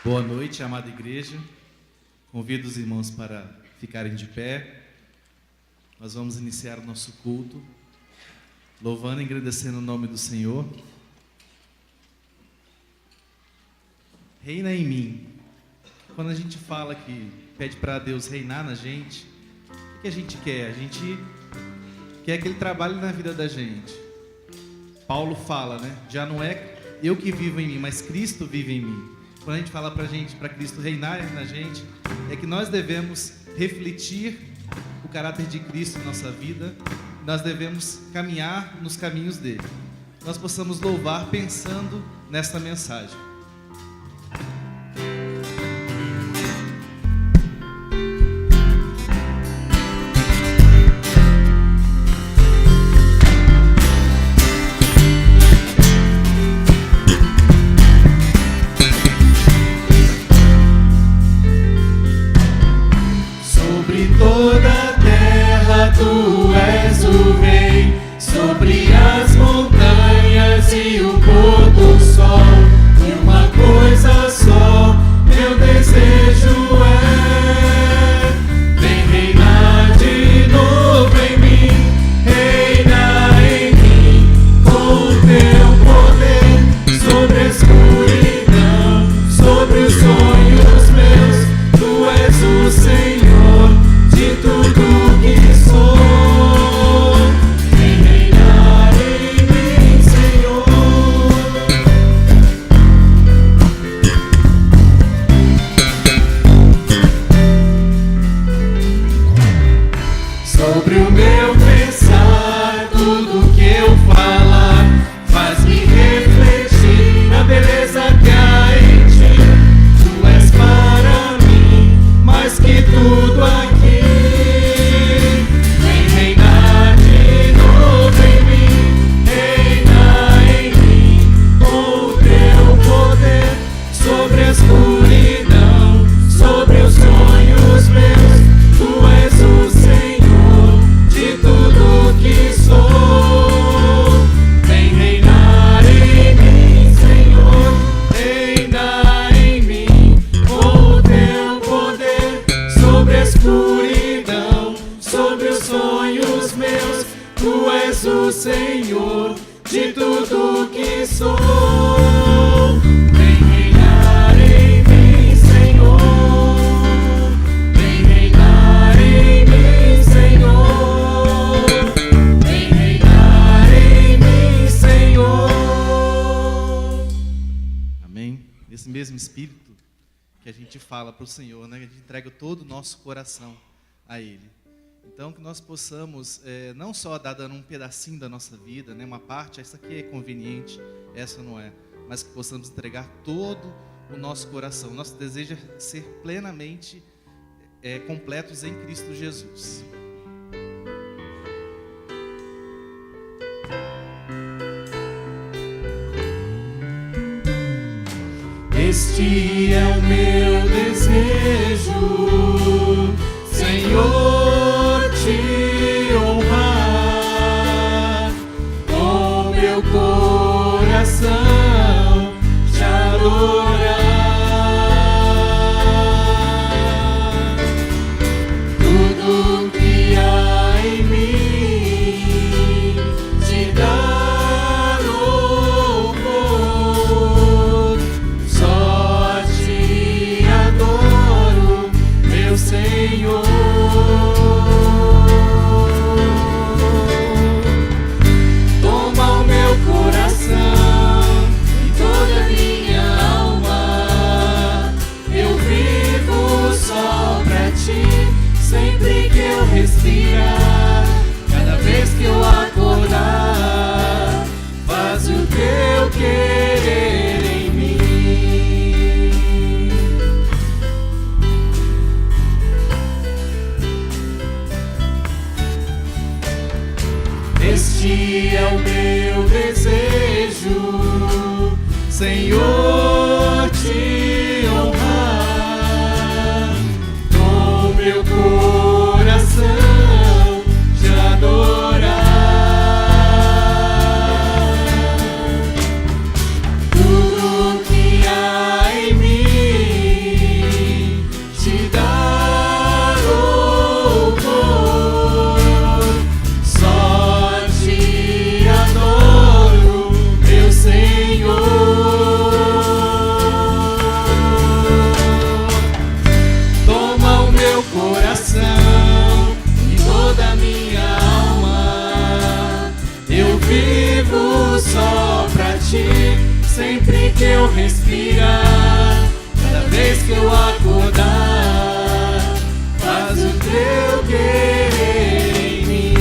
Boa noite, amada igreja. Convido os irmãos para ficarem de pé. Nós vamos iniciar o nosso culto, louvando e agradecendo o nome do Senhor. Reina em mim. Quando a gente fala que pede para Deus reinar na gente, o que a gente quer? A gente quer que Ele trabalhe na vida da gente. Paulo fala, né? Já não é eu que vivo em mim, mas Cristo vive em mim. Quando a gente fala para Cristo reinar na gente, é que nós devemos refletir o caráter de Cristo em nossa vida, nós devemos caminhar nos caminhos dele. Nós possamos louvar pensando nesta mensagem. Para o Senhor, né? A gente entrega todo o nosso coração a Ele. Então, que nós possamos, não só dar dando um pedacinho da nossa vida, né? Uma parte, essa aqui é conveniente, essa não é, mas que possamos entregar todo o nosso coração. Nosso desejo é ser plenamente completos em Cristo Jesus. Este é o meu desejo, Senhor, te honrar, com meu coração te adorar. Tudo que há em mim te dá louvor. Só te adoro, meu Senhor. Toma o meu coração e toda a minha alma. Eu vivo só pra ti, sempre que eu respirar. Cada vez que eu acordar, faz o teu querer em mim. Este é o meu desejo, Senhor, te honrar, com meu coração te adorar. Tudo que há em mim sempre que eu respirar, cada vez que eu acordar, faz o teu querer em mim.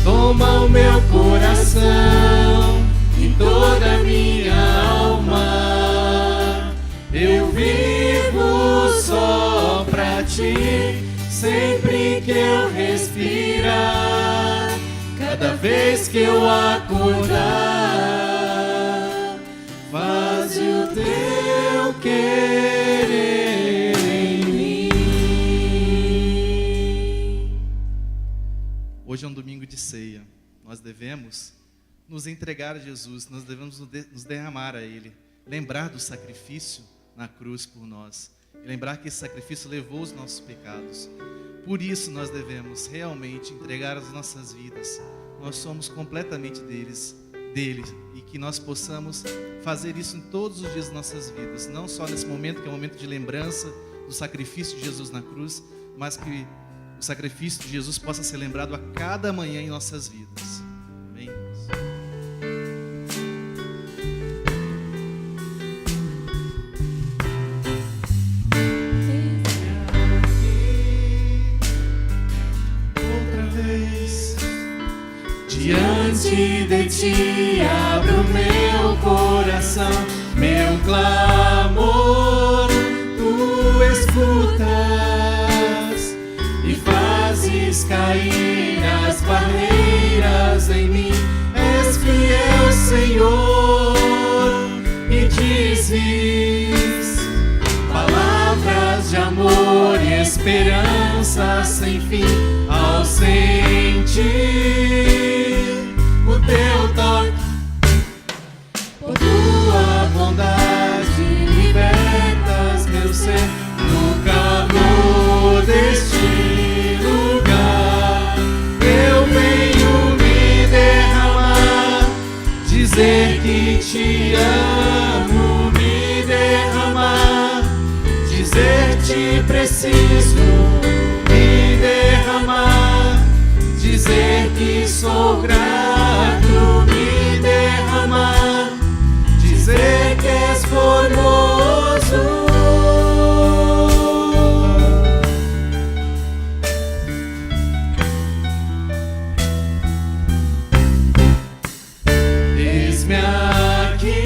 Toma o meu coração e toda a minha alma. Eu vivo só pra ti, sempre que eu respirar, cada vez que eu acordar, faz o teu querer em mim. Hoje é um domingo de ceia. Nós devemos nos entregar a Jesus, nós devemos nos derramar a Ele, lembrar do sacrifício na cruz por nós, e lembrar que esse sacrifício levou os nossos pecados. Por isso nós devemos realmente entregar as nossas vidas. Nós somos completamente dele, e que nós possamos fazer isso em todos os dias das nossas vidas, não só nesse momento que é um momento de lembrança do sacrifício de Jesus na cruz, mas que o sacrifício de Jesus possa ser lembrado a cada manhã em nossas vidas. Amém? Outra vez, diante de ti abro meu coração, meu clamor tu escutas e fazes cair as barreiras em mim. És fiel, Senhor, e dizes palavras de amor e esperança sem fim. Ao sentir o teu toque, por tua bondade libertas meu ser. No calor deste lugar eu venho me derramar, dizer que te amo, me derramar, dizer te preciso, me derramar, dizer que sou grato, me derramar, dizer que és formoso. Eis-me aqui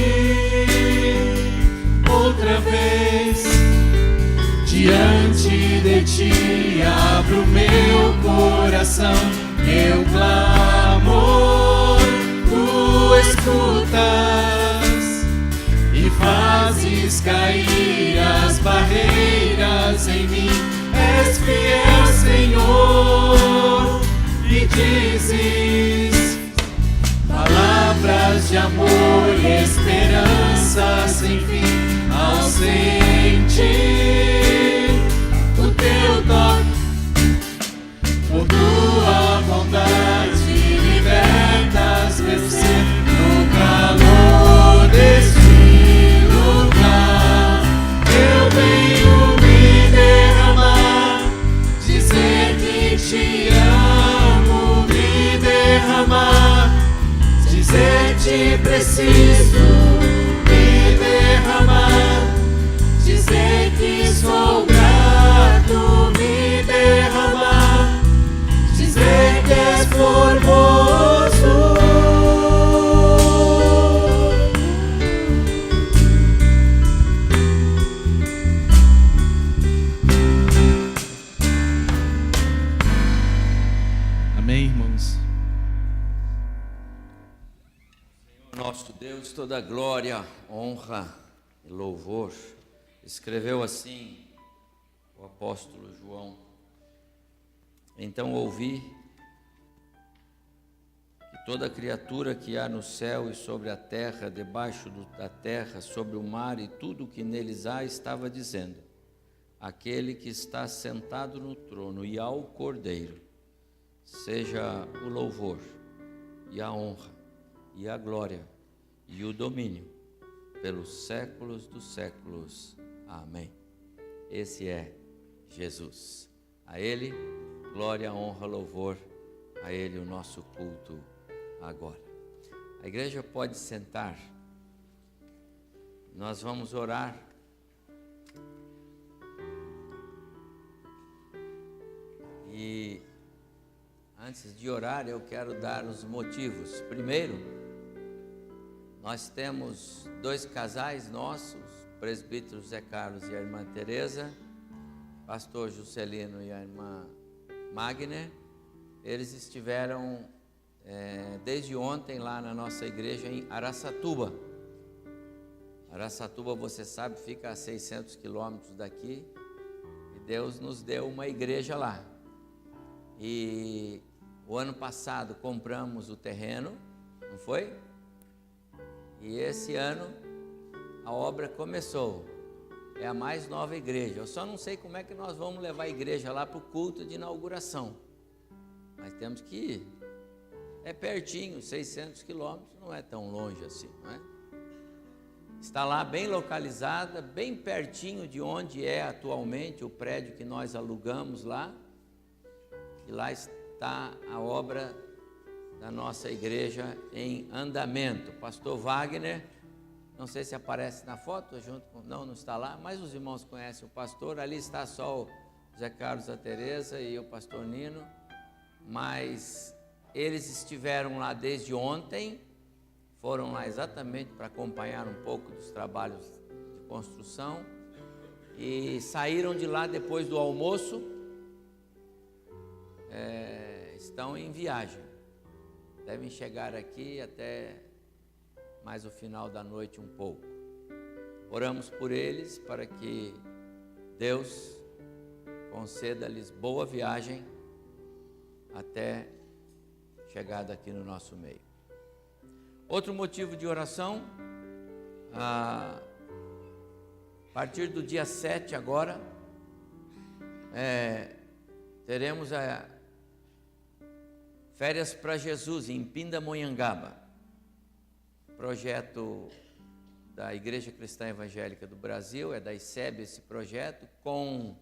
outra vez, diante de ti abro meu coração, meu clamor tu escutas e fazes cair as barreiras em mim. És fiel, Senhor, e dizes palavras de amor e esperança sem fim. Ao sentir o teu toque, por tua bondade libertas meu ser. No calor deste lugar eu venho me derramar, dizer que te amo, me derramar, dizer te preciso, me derramar, dizer que sou grato, me derramar, dizer que és formoso. Amém, irmãos? Nosso Deus, toda glória, honra e louvor. Escreveu assim o apóstolo João: então ouvi que toda criatura que há no céu e sobre a terra, debaixo da terra, sobre o mar e tudo o que neles há, estava dizendo: aquele que está sentado no trono e ao Cordeiro, seja o louvor e a honra e a glória e o domínio pelos séculos dos séculos. Amém. Esse é Jesus. A Ele, glória, honra, louvor. A Ele o nosso culto agora. A igreja pode sentar. Nós vamos orar. E antes de orar, eu quero dar os motivos. Primeiro, nós temos 2 casais nossos, o presbítero Zé Carlos e a irmã Teresa, pastor Juscelino e a irmã Magner. Eles estiveram desde ontem lá na nossa igreja em Araçatuba. Araçatuba, você sabe, fica a 600 quilômetros daqui, e Deus nos deu uma igreja lá. E o ano passado compramos o terreno, não foi? E esse ano a obra começou. É a mais nova igreja. Eu só não sei como é que nós vamos levar a igreja lá para o culto de inauguração. Mas temos que ir. É pertinho, 600 quilômetros, não é tão longe assim, não é? Está lá bem localizada, bem pertinho de onde é atualmente o prédio que nós alugamos lá. E lá está a obra da nossa igreja em andamento. Pastor Wagner, não sei se aparece na foto, junto com... não está lá, mas os irmãos conhecem o pastor. Ali está só o Zé Carlos, a Teresa e o pastor Nino, mas eles estiveram lá desde ontem, foram lá exatamente para acompanhar um pouco dos trabalhos de construção e saíram de lá depois do almoço. Estão em viagem, devem chegar aqui até mais o final da noite um pouco. Oramos por eles para que Deus conceda-lhes boa viagem até chegada aqui no nosso meio. Outro motivo de oração, a partir do dia 7 agora, teremos a Férias para Jesus em Pindamonhangaba, projeto da Igreja Cristã Evangélica do Brasil, é da ICEB esse projeto, com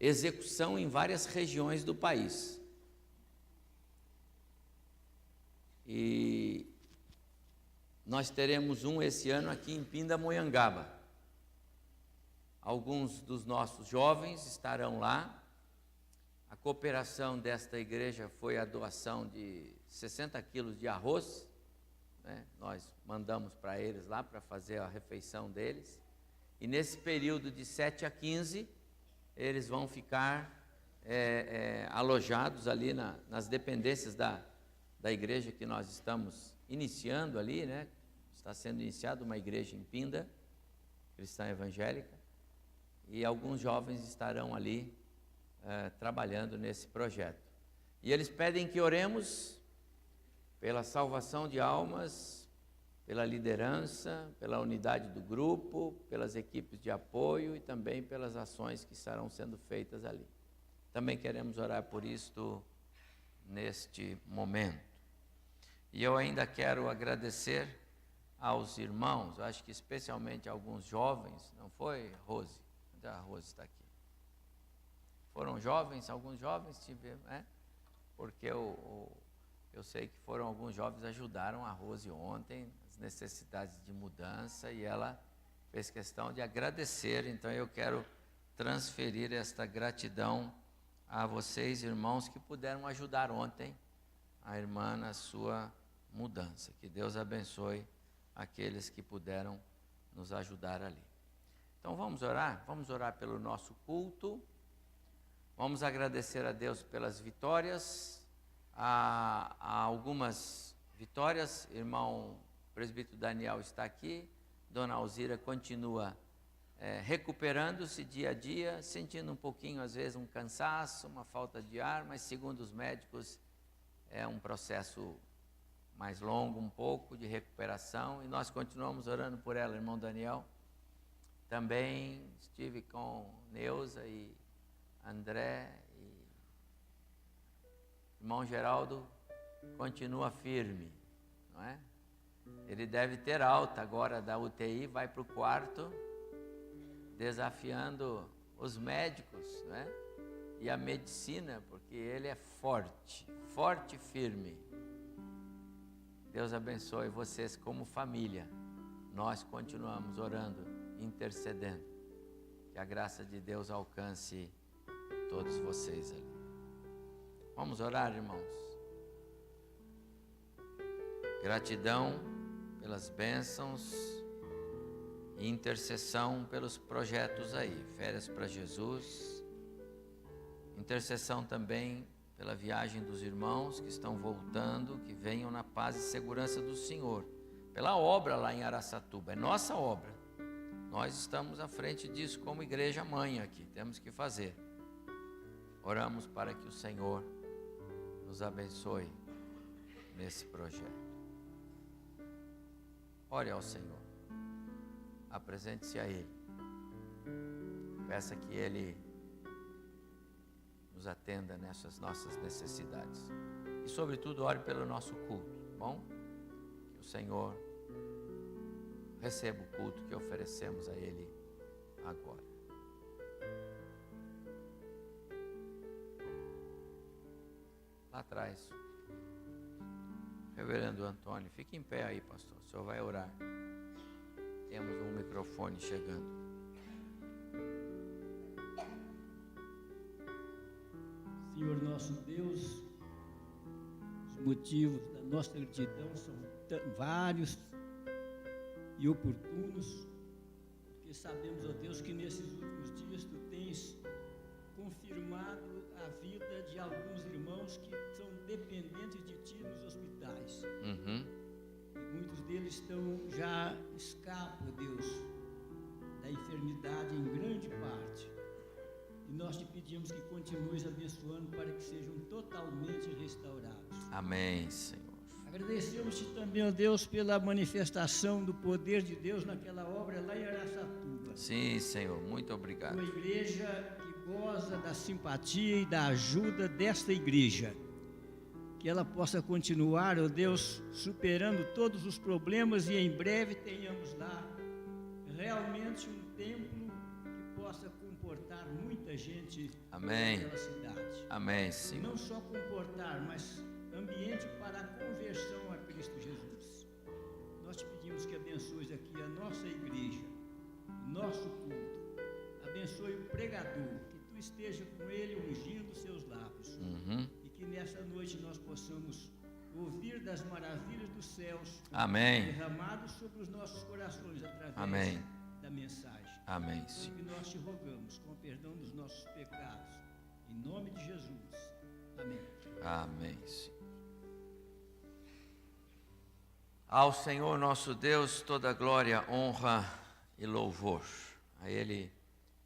execução em várias regiões do país. E nós teremos um esse ano aqui em Pindamonhangaba. Alguns dos nossos jovens estarão lá. A cooperação desta igreja foi a doação de 60 quilos de arroz, né? Nós mandamos para eles lá para fazer a refeição deles. E nesse período de 7 a 15, eles vão ficar alojados ali nas dependências da igreja que nós estamos iniciando ali, né? Está sendo iniciada uma igreja em Pinda, cristã evangélica, e alguns jovens estarão ali trabalhando nesse projeto. E eles pedem que oremos pela salvação de almas, pela liderança, pela unidade do grupo, pelas equipes de apoio e também pelas ações que estarão sendo feitas ali. Também queremos orar por isto neste momento. E eu ainda quero agradecer aos irmãos, acho que especialmente alguns jovens, não foi, Rose? A Rose está aqui. Foram jovens, alguns jovens tiveram, né? Porque eu sei que foram alguns jovens ajudaram a Rose ontem, as necessidades de mudança, e ela fez questão de agradecer. Então eu quero transferir esta gratidão a vocês, irmãos, que puderam ajudar ontem a irmã na sua mudança. Que Deus abençoe aqueles que puderam nos ajudar ali. Então vamos orar pelo nosso culto. Vamos agradecer a Deus pelas vitórias. Há algumas vitórias. Irmão presbítero Daniel está aqui. Dona Alzira continua recuperando-se dia a dia, sentindo um pouquinho, às vezes, um cansaço, uma falta de ar, mas segundo os médicos é um processo mais longo um pouco de recuperação, e nós continuamos orando por ela, irmão Daniel. Também estive com Neuza e André, e irmão Geraldo continua firme, não é? Ele deve ter alta agora da UTI, vai para o quarto, desafiando os médicos, não é? E a medicina, porque ele é forte, forte e firme. Deus abençoe vocês como família. Nós continuamos orando, intercedendo. Que a graça de Deus alcance todos vocês ali. Vamos orar, irmãos. Gratidão pelas bênçãos e intercessão pelos projetos aí. Férias para Jesus. Intercessão também pela viagem dos irmãos que estão voltando, que venham na paz e segurança do Senhor. Pela obra lá em Araçatuba, é nossa obra. Nós estamos à frente disso como igreja mãe aqui, temos que fazer. Oramos para que o Senhor nos abençoe nesse projeto. Ore ao Senhor, apresente-se a Ele, peça que Ele nos atenda nessas nossas necessidades. E sobretudo ore pelo nosso culto, bom? Que o Senhor receba o culto que oferecemos a Ele agora. Lá atrás, Reverendo Antônio, fique em pé aí, pastor, o senhor vai orar. Temos um microfone chegando. Senhor nosso Deus, os motivos da nossa gratidão são vários e oportunos, porque sabemos, ó Deus, que nesses últimos dias Tu tens confirmado a vida de alguns irmãos que são dependentes de Ti nos hospitais. E muitos deles escapam, Deus, da enfermidade em grande parte. E nós Te pedimos que continues abençoando para que sejam totalmente restaurados. Amém, Senhor. Agradecemos-Te também, ó Deus, pela manifestação do poder de Deus naquela obra lá em Araçatuba. Sim, Senhor, muito obrigado. Uma igreja que goza da simpatia e da ajuda desta igreja. Que ela possa continuar, ó Deus, superando todos os problemas e em breve tenhamos lá realmente um templo que possa comportar muita gente. Amém. Naquela cidade. Amém, Senhor. Não só comportar, mas ambiente para a conversão a Cristo Jesus. Nós Te pedimos que abençoes aqui a nossa igreja, o nosso culto. Abençoe o pregador, que Tu esteja com ele ungindo seus lábios. E que nessa noite nós possamos ouvir das maravilhas dos céus. Amém. Derramados sobre os nossos corações através Amém. da mensagem. Amém, Senhor. E nós Te rogamos, com o perdão dos nossos pecados, em nome de Jesus. Amém. Amém, Senhor. Ao Senhor nosso Deus toda glória, honra e louvor. A Ele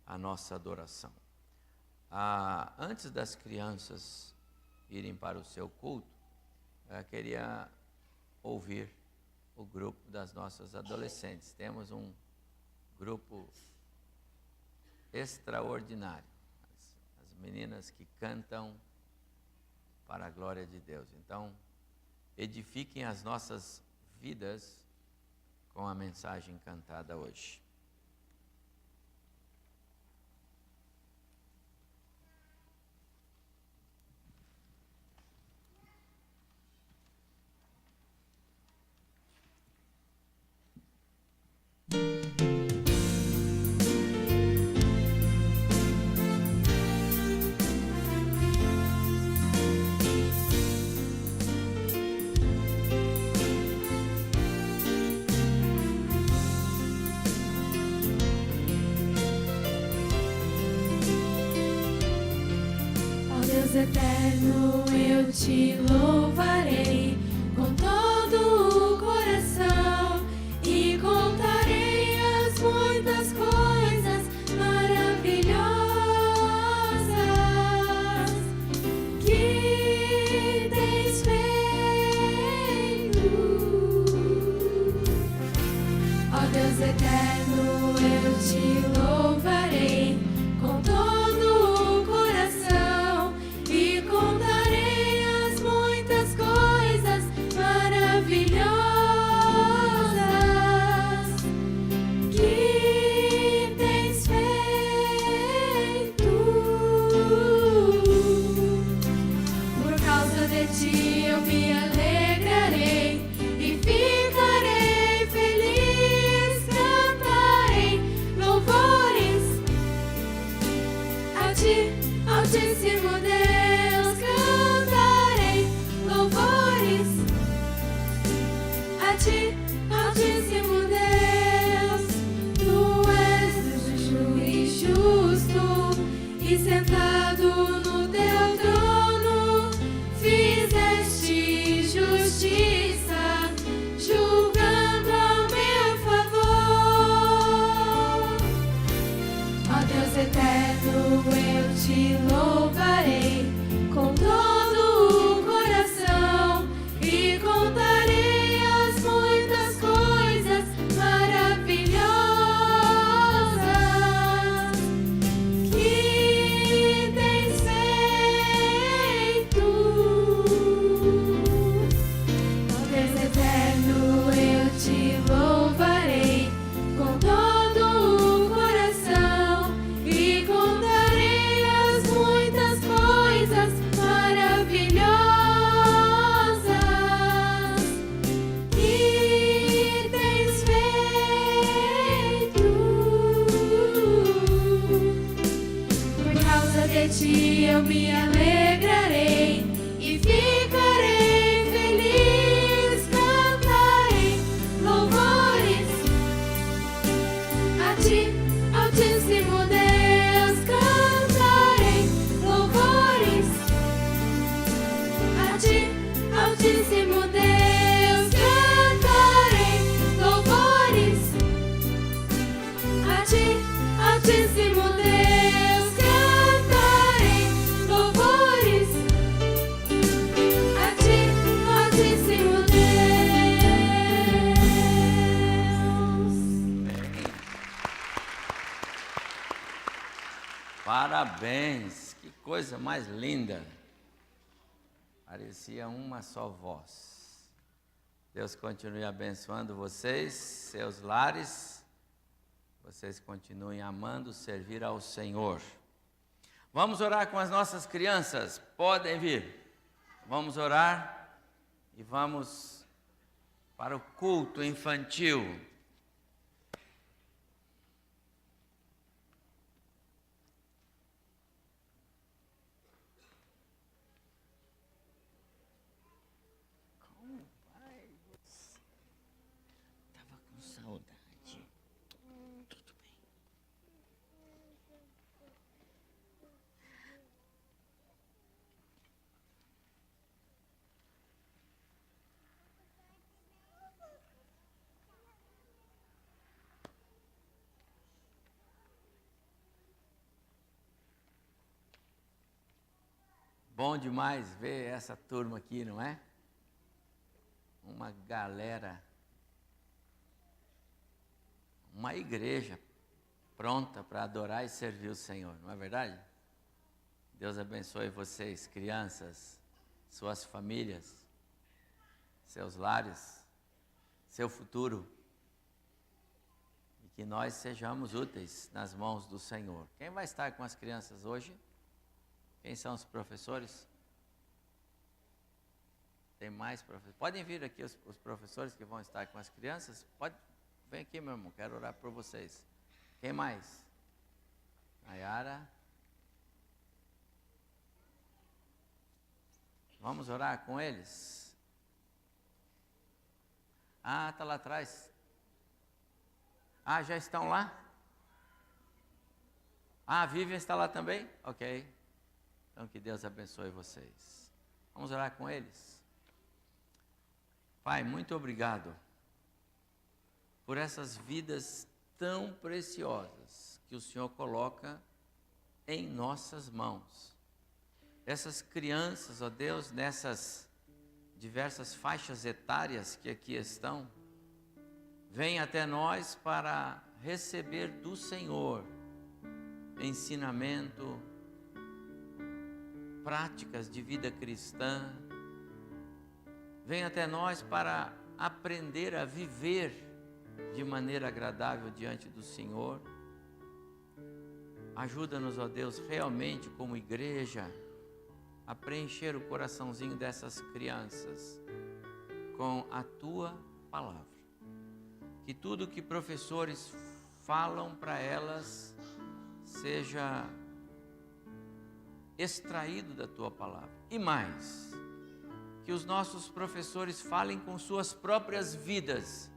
a nossa adoração. Antes das crianças irem para o seu culto, eu queria ouvir o grupo das nossas adolescentes. Temos um grupo extraordinário. As meninas que cantam para a glória de Deus. Então, edifiquem as nossas vidas com a mensagem cantada hoje. Eterno, eu Te louvarei com todo o coração e contarei as muitas coisas maravilhosas que tens feito. Ó Deus eterno, eu Te louvarei com todo o coração e contarei as muitas coisas maravilhosas Parabéns, que coisa mais linda. Parecia uma só voz. Deus continue abençoando vocês, seus lares. Vocês continuem amando, servir ao Senhor. Vamos orar com as nossas crianças. Podem vir. Vamos orar e vamos para o culto infantil. Bom demais ver essa turma aqui, não é? Uma galera, uma igreja pronta para adorar e servir o Senhor, não é verdade? Deus abençoe vocês, crianças, suas famílias, seus lares, seu futuro. E que nós sejamos úteis nas mãos do Senhor. Quem vai estar com as crianças hoje? Quem são os professores? Tem mais professores? Podem vir aqui os professores que vão estar com as crianças? Vem aqui, meu irmão, quero orar por vocês. Quem mais? Nayara. Vamos orar com eles? Ah, está lá atrás. Ah, já estão lá? Ah, a Vivian está lá também? Ok. Então, que Deus abençoe vocês. Vamos orar com eles. Pai, muito obrigado por essas vidas tão preciosas que o Senhor coloca em nossas mãos. Essas crianças, ó Deus, nessas diversas faixas etárias que aqui estão, vêm até nós para receber do Senhor ensinamento, práticas de vida cristã, vem até nós para aprender a viver de maneira agradável diante do Senhor. Ajuda-nos, ó Deus, realmente como igreja, a preencher o coraçãozinho dessas crianças com a Tua palavra. Que tudo que professores falam para elas seja extraído da Tua palavra. E mais, que os nossos professores falem com suas próprias vidas,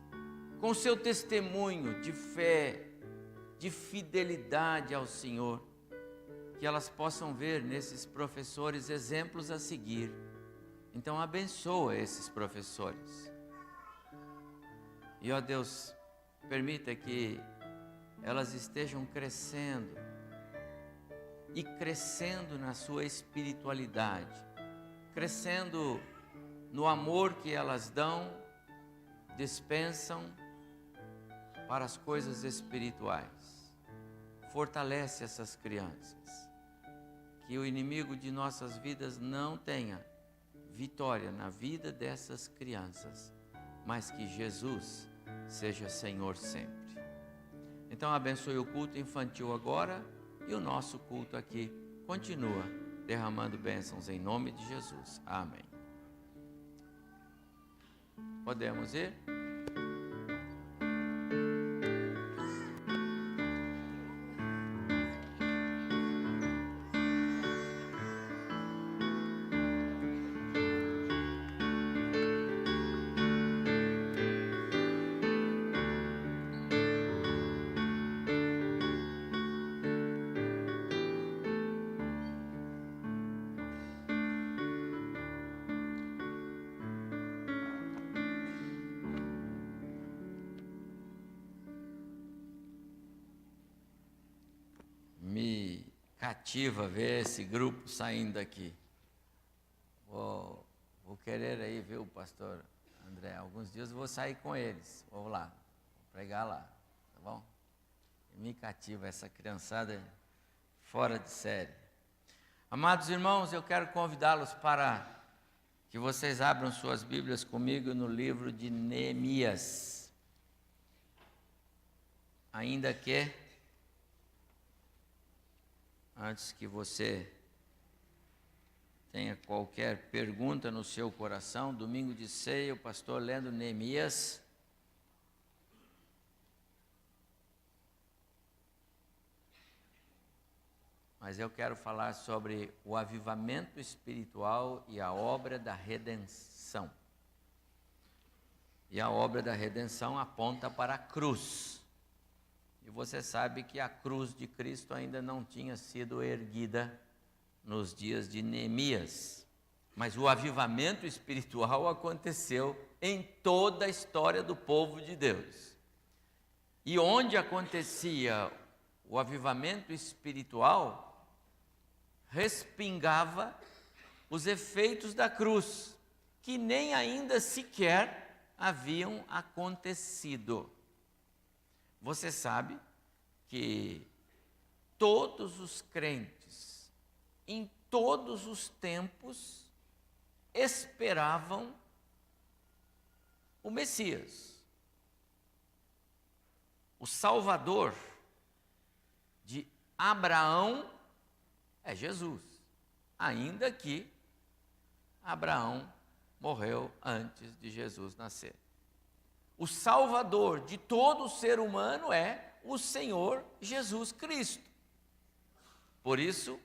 com seu testemunho de fé, de fidelidade ao Senhor, que elas possam ver nesses professores exemplos a seguir. Então abençoa esses professores. E ó Deus, permita que elas estejam crescendo, e crescendo na sua espiritualidade, crescendo no amor que elas dão, dispensam para as coisas espirituais. Fortalece essas crianças, que o inimigo de nossas vidas não tenha vitória na vida dessas crianças, mas que Jesus seja Senhor sempre. Então abençoe o culto infantil agora. E o nosso culto aqui continua derramando bênçãos em nome de Jesus. Amém. Podemos ir? Cativa ver esse grupo saindo daqui. Vou querer aí, viu, pastor André? Alguns dias eu vou sair com eles. Vou lá, vou pregar lá, tá bom? Me cativa essa criançada fora de série. Amados irmãos, eu quero convidá-los para que vocês abram suas Bíblias comigo no livro de Neemias. Ainda que, antes que você tenha qualquer pergunta no seu coração, domingo de ceia, o pastor lendo Neemias. Mas eu quero falar sobre o avivamento espiritual e a obra da redenção. E a obra da redenção aponta para a cruz. E você sabe que a cruz de Cristo ainda não tinha sido erguida nos dias de Neemias. Mas o avivamento espiritual aconteceu em toda a história do povo de Deus. E onde acontecia o avivamento espiritual, respingava os efeitos da cruz, que nem ainda sequer haviam acontecido. Você sabe que todos os crentes, em todos os tempos, esperavam o Messias, o Salvador de Abraão é Jesus, ainda que Abraão morreu antes de Jesus nascer. O Salvador de todo ser humano é o Senhor Jesus Cristo. Por isso,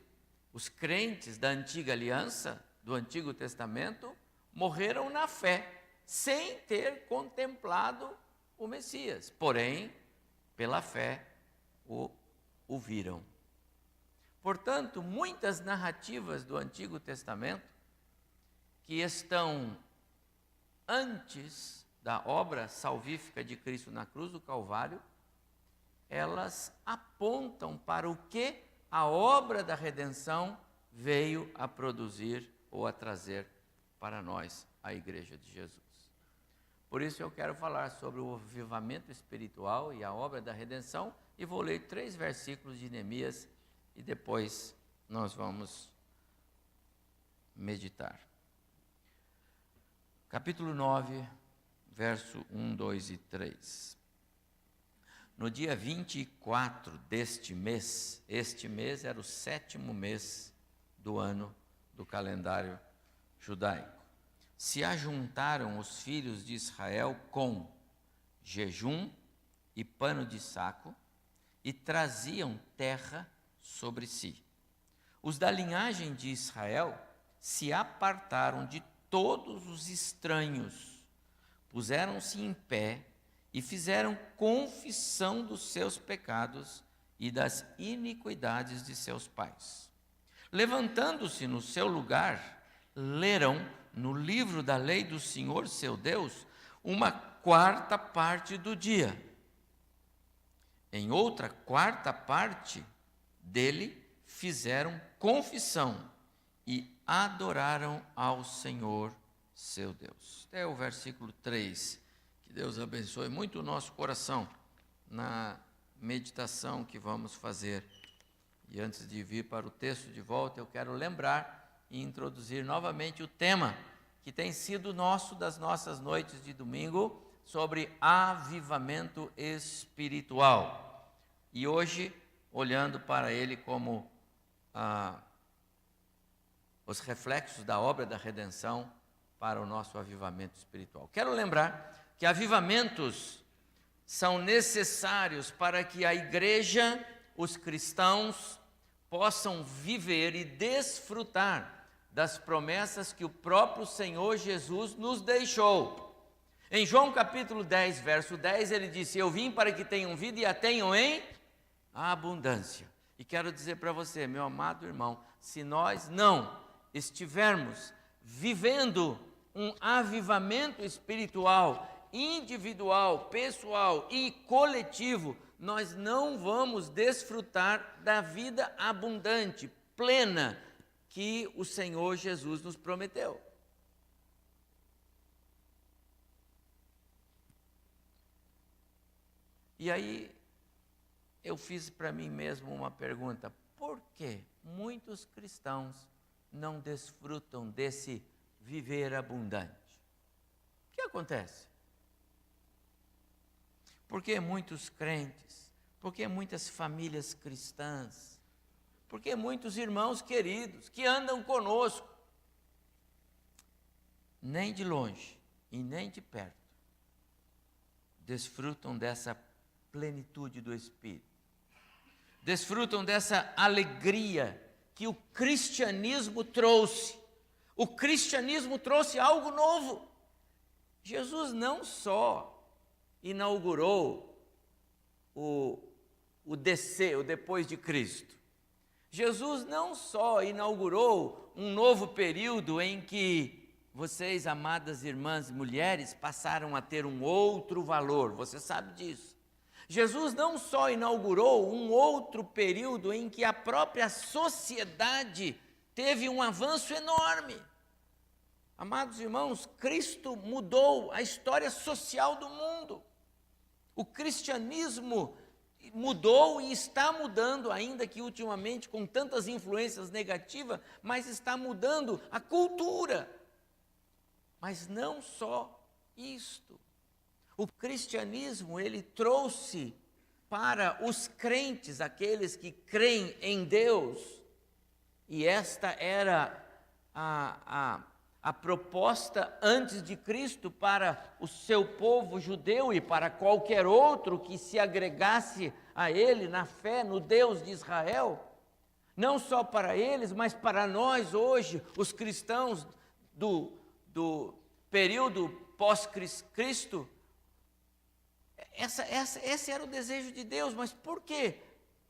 os crentes da antiga aliança, do Antigo Testamento, morreram na fé, sem ter contemplado o Messias. Porém, pela fé, o viram. Portanto, muitas narrativas do Antigo Testamento, que estão antes da obra salvífica de Cristo na cruz do Calvário, elas apontam para o que a obra da redenção veio a produzir ou a trazer para nós, a Igreja de Jesus. Por isso eu quero falar sobre o avivamento espiritual e a obra da redenção, e vou ler 3 versículos de Neemias, e depois nós vamos meditar. Capítulo 9, verso 1, 2 e 3. No dia 24 deste mês, este mês era o 7º mês do ano do calendário judaico, se ajuntaram os filhos de Israel com jejum e pano de saco e traziam terra sobre si. Os da linhagem de Israel se apartaram de todos os estranhos, puseram-se em pé e fizeram confissão dos seus pecados e das iniquidades de seus pais. Levantando-se no seu lugar, leram no livro da lei do Senhor seu Deus 1/4 parte do dia. Em outra 1/4 parte dele fizeram confissão e adoraram ao Senhor seu Deus. Até o versículo 3. Que Deus abençoe muito o nosso coração na meditação que vamos fazer. E antes de vir para o texto de volta, eu quero lembrar e introduzir novamente o tema que tem sido nosso das nossas noites de domingo, sobre avivamento espiritual. E hoje, olhando para ele como os reflexos da obra da redenção para o nosso avivamento espiritual. Quero lembrar que avivamentos são necessários para que a igreja, os cristãos, possam viver e desfrutar das promessas que o próprio Senhor Jesus nos deixou. Em João capítulo 10, verso 10, ele disse: eu vim para que tenham vida e a tenham em abundância. E quero dizer para você, meu amado irmão, se nós não estivermos vivendo um avivamento espiritual, individual, pessoal e coletivo, nós não vamos desfrutar da vida abundante, plena, que o Senhor Jesus nos prometeu. E aí, eu fiz para mim mesmo uma pergunta: por que muitos cristãos não desfrutam desse viver abundante? O que acontece? Por que muitos crentes? Por que muitas famílias cristãs? Por que muitos irmãos queridos que andam conosco, nem de longe e nem de perto, desfrutam dessa plenitude do Espírito, desfrutam dessa alegria que o cristianismo trouxe. O cristianismo trouxe algo novo. Jesus não só inaugurou o depois de Cristo. Jesus não só inaugurou um novo período em que vocês, amadas irmãs mulheres, passaram a ter um outro valor, você sabe disso. Jesus não só inaugurou um outro período em que a própria sociedade teve um avanço enorme. Amados irmãos, Cristo mudou a história social do mundo. O cristianismo mudou e está mudando, ainda que ultimamente com tantas influências negativas, mas está mudando a cultura. Mas não só isto. O cristianismo, ele trouxe para os crentes, aqueles que creem em Deus, e esta era a proposta antes de Cristo para o seu povo judeu e para qualquer outro que se agregasse a ele na fé no Deus de Israel. Não só para eles, mas para nós hoje, os cristãos do período pós-Cristo. Esse era o desejo de Deus, mas por que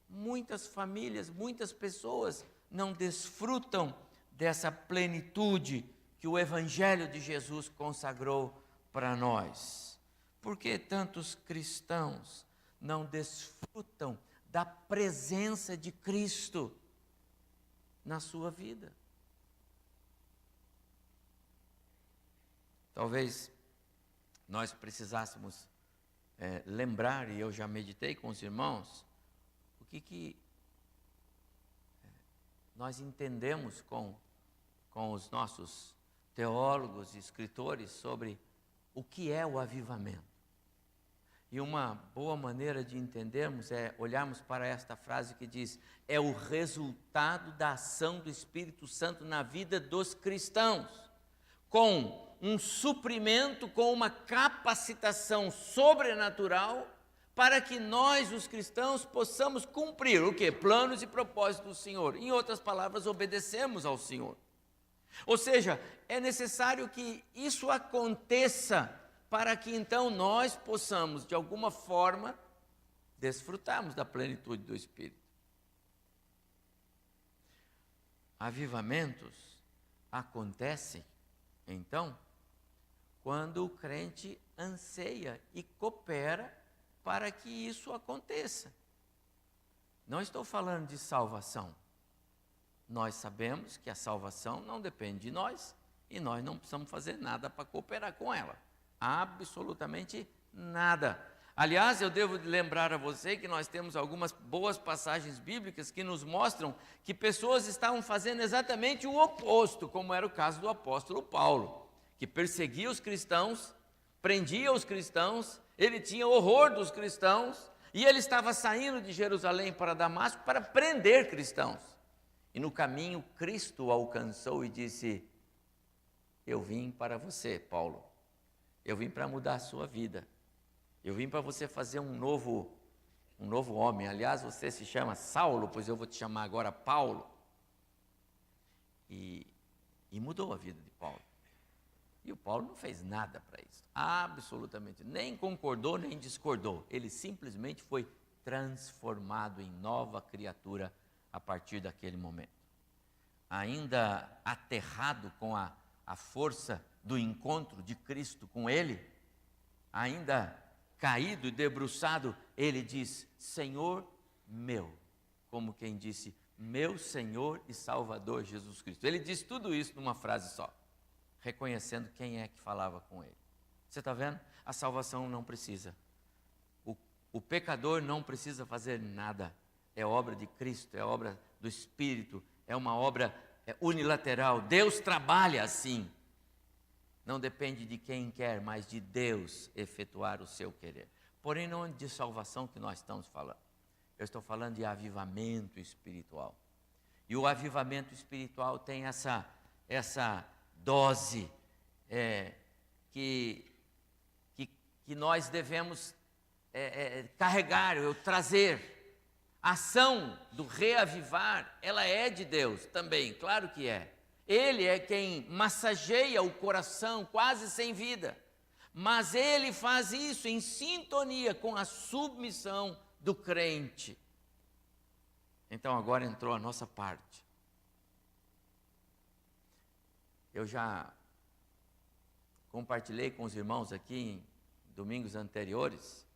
muitas famílias, muitas pessoas não desfrutam dessa plenitude que o Evangelho de Jesus consagrou para nós? Por que tantos cristãos não desfrutam da presença de Cristo na sua vida? Talvez nós precisássemos lembrar, e eu já meditei com os irmãos, o que nós entendemos com os nossos teólogos e escritores sobre o que é o avivamento. E uma boa maneira de entendermos é olharmos para esta frase que diz: é o resultado da ação do Espírito Santo na vida dos cristãos, com um suprimento, com uma capacitação sobrenatural, para que nós, os cristãos, possamos cumprir o quê? Planos e propósitos do Senhor. Em outras palavras, obedecemos ao Senhor. Ou seja, é necessário que isso aconteça para que então nós possamos, de alguma forma, desfrutarmos da plenitude do Espírito. Avivamentos acontecem, então, quando o crente anseia e coopera para que isso aconteça. Não estou falando de salvação. Nós sabemos que a salvação não depende de nós e nós não precisamos fazer nada para cooperar com ela. Absolutamente nada. Aliás, eu devo lembrar a você que nós temos algumas boas passagens bíblicas que nos mostram que pessoas estavam fazendo exatamente o oposto, como era o caso do apóstolo Paulo, que perseguia os cristãos, prendia os cristãos, ele tinha horror dos cristãos, e ele estava saindo de Jerusalém para Damasco para prender cristãos. E no caminho, Cristo o alcançou e disse: eu vim para você, Paulo, eu vim para mudar a sua vida, eu vim para você fazer um novo homem. Aliás, você se chama Saulo, pois eu vou te chamar agora Paulo. E mudou a vida de Paulo. E o Paulo não fez nada para isso, absolutamente, nem concordou, nem discordou. Ele simplesmente foi transformado em nova criatura a partir daquele momento. Ainda aterrado com a força do encontro de Cristo com ele, ainda caído e debruçado, ele diz: Senhor meu, como quem disse, meu Senhor e Salvador Jesus Cristo. Ele diz tudo isso numa frase só, reconhecendo quem é que falava com ele. Você está vendo? A salvação não precisa. O pecador não precisa fazer nada. É obra de Cristo, é obra do Espírito é uma obra unilateral. Deus trabalha assim. Não depende de quem quer, mas de Deus efetuar o seu querer. Porém, não é de salvação que nós estamos falando. Eu estou falando de avivamento espiritual. E o avivamento espiritual tem essa dose que nós devemos carregar, trazer. A ação do reavivar, ela é de Deus também, claro que é. Ele é quem massageia o coração quase sem vida. Mas ele faz isso em sintonia com a submissão do crente. Então agora entrou a nossa parte. Eu já compartilhei com os irmãos aqui em domingos anteriores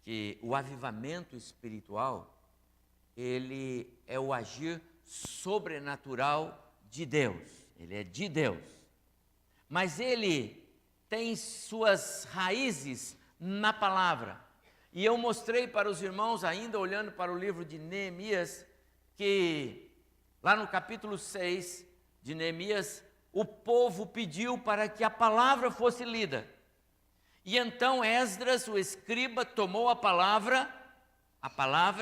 que o avivamento espiritual, ele é o agir sobrenatural de Deus. Ele é de Deus. Mas ele tem suas raízes na palavra. E eu mostrei para os irmãos, ainda olhando para o livro de Neemias, que lá no capítulo 6 de Neemias, o povo pediu para que a palavra fosse lida. E então Esdras, o escriba, tomou a palavra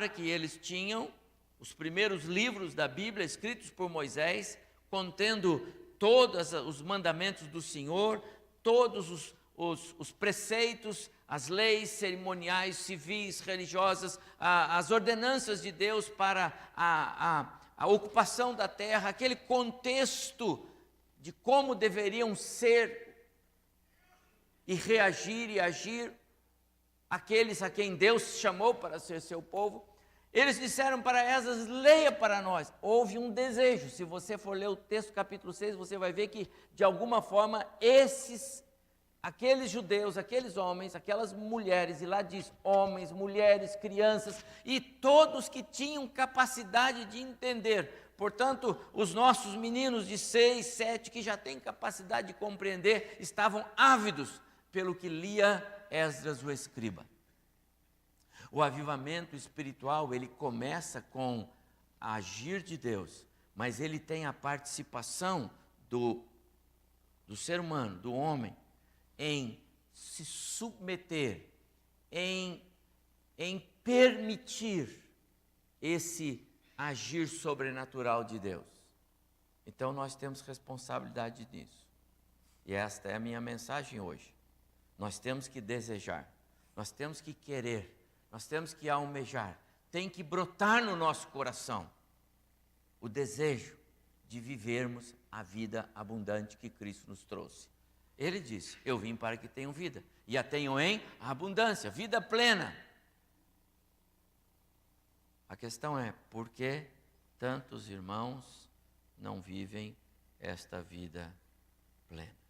que eles tinham, os primeiros livros da Bíblia escritos por Moisés, contendo todos os mandamentos do Senhor, todos os preceitos, as leis cerimoniais, civis, religiosas, as ordenanças de Deus para a ocupação da terra, aquele contexto de como deveriam ser e reagir e agir aqueles a quem Deus chamou para ser seu povo. Eles disseram para Esdras: leia para nós. Houve um desejo. Se você for ler o texto capítulo 6, você vai ver que de alguma forma aqueles judeus, aqueles homens, aquelas mulheres, e lá diz homens, mulheres, crianças, e todos que tinham capacidade de entender. Portanto, os nossos meninos de 6, 7, que já têm capacidade de compreender, estavam ávidos pelo que lia Esdras, o escriba. O avivamento espiritual, ele começa com agir de Deus, mas ele tem a participação do ser humano, do homem, em se submeter, em permitir esse agir sobrenatural de Deus. Então nós temos responsabilidade nisso. E esta é a minha mensagem hoje. Nós temos que desejar, nós temos que querer, nós temos que almejar, tem que brotar no nosso coração o desejo de vivermos a vida abundante que Cristo nos trouxe. Ele disse: eu vim para que tenham vida, e a tenham em abundância, vida plena. A questão é, por que tantos irmãos não vivem esta vida plena?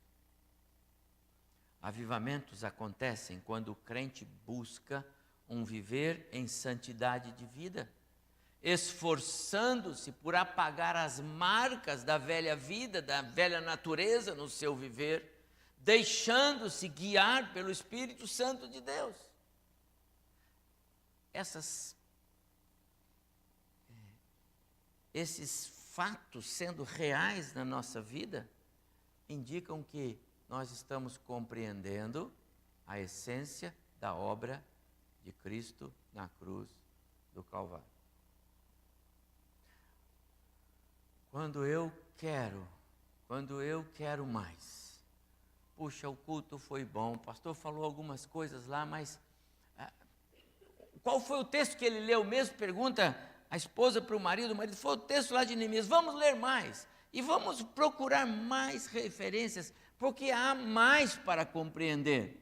Avivamentos acontecem quando o crente busca um viver em santidade de vida, esforçando-se por apagar as marcas da velha vida, da velha natureza no seu viver, deixando-se guiar pelo Espírito Santo de Deus. Esses fatos sendo reais na nossa vida, indicam que nós estamos compreendendo a essência da obra de Cristo na cruz do Calvário. Quando eu quero mais. Puxa, o culto foi bom, o pastor falou algumas coisas lá, mas qual foi o texto que ele leu mesmo? Pergunta a esposa para o marido foi o texto lá de Neemias. Vamos ler mais e vamos procurar mais referências, porque há mais para compreender.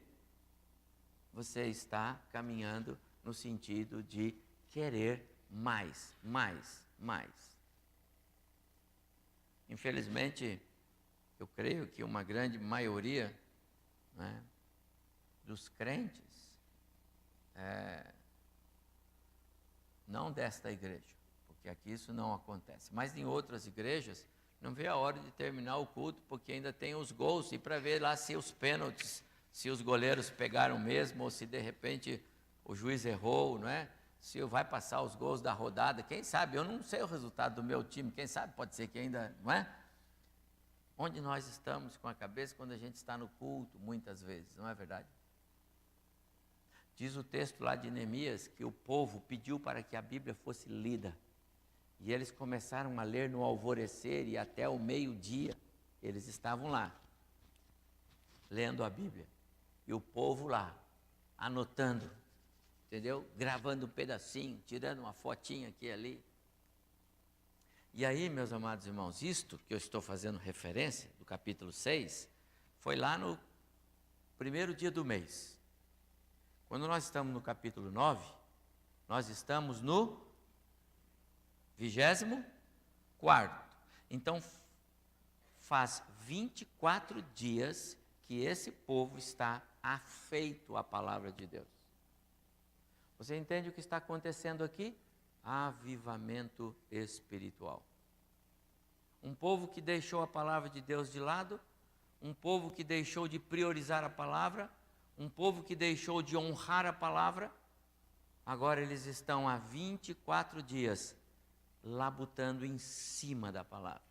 Você está caminhando no sentido de querer mais, mais, mais. Infelizmente, eu creio que uma grande maioria, né, dos crentes, não desta igreja, porque aqui isso não acontece, mas em outras igrejas, não vê a hora de terminar o culto, porque ainda tem os gols, e para ver lá se os pênaltis, se os goleiros pegaram mesmo, ou se de repente o juiz errou, não é? Se vai passar os gols da rodada, quem sabe? Eu não sei o resultado do meu time, quem sabe pode ser que ainda, não é? Onde nós estamos com a cabeça quando a gente está no culto, muitas vezes, não é verdade? Diz o texto lá de Neemias que o povo pediu para que a Bíblia fosse lida. E eles começaram a ler no alvorecer e até o meio-dia eles estavam lá, lendo a Bíblia. E o povo lá, anotando, entendeu? Gravando um pedacinho, tirando uma fotinha aqui e ali. E aí, meus amados irmãos, isto que eu estou fazendo referência, do capítulo 6, foi lá no primeiro dia do mês. Quando nós estamos no capítulo 9, nós estamos no 24º. Então, faz 24 dias que esse povo está afeito à palavra de Deus. Você entende o que está acontecendo aqui? Avivamento espiritual. Um povo que deixou a palavra de Deus de lado, um povo que deixou de priorizar a palavra, um povo que deixou de honrar a palavra, agora eles estão há 24 dias labutando em cima da palavra,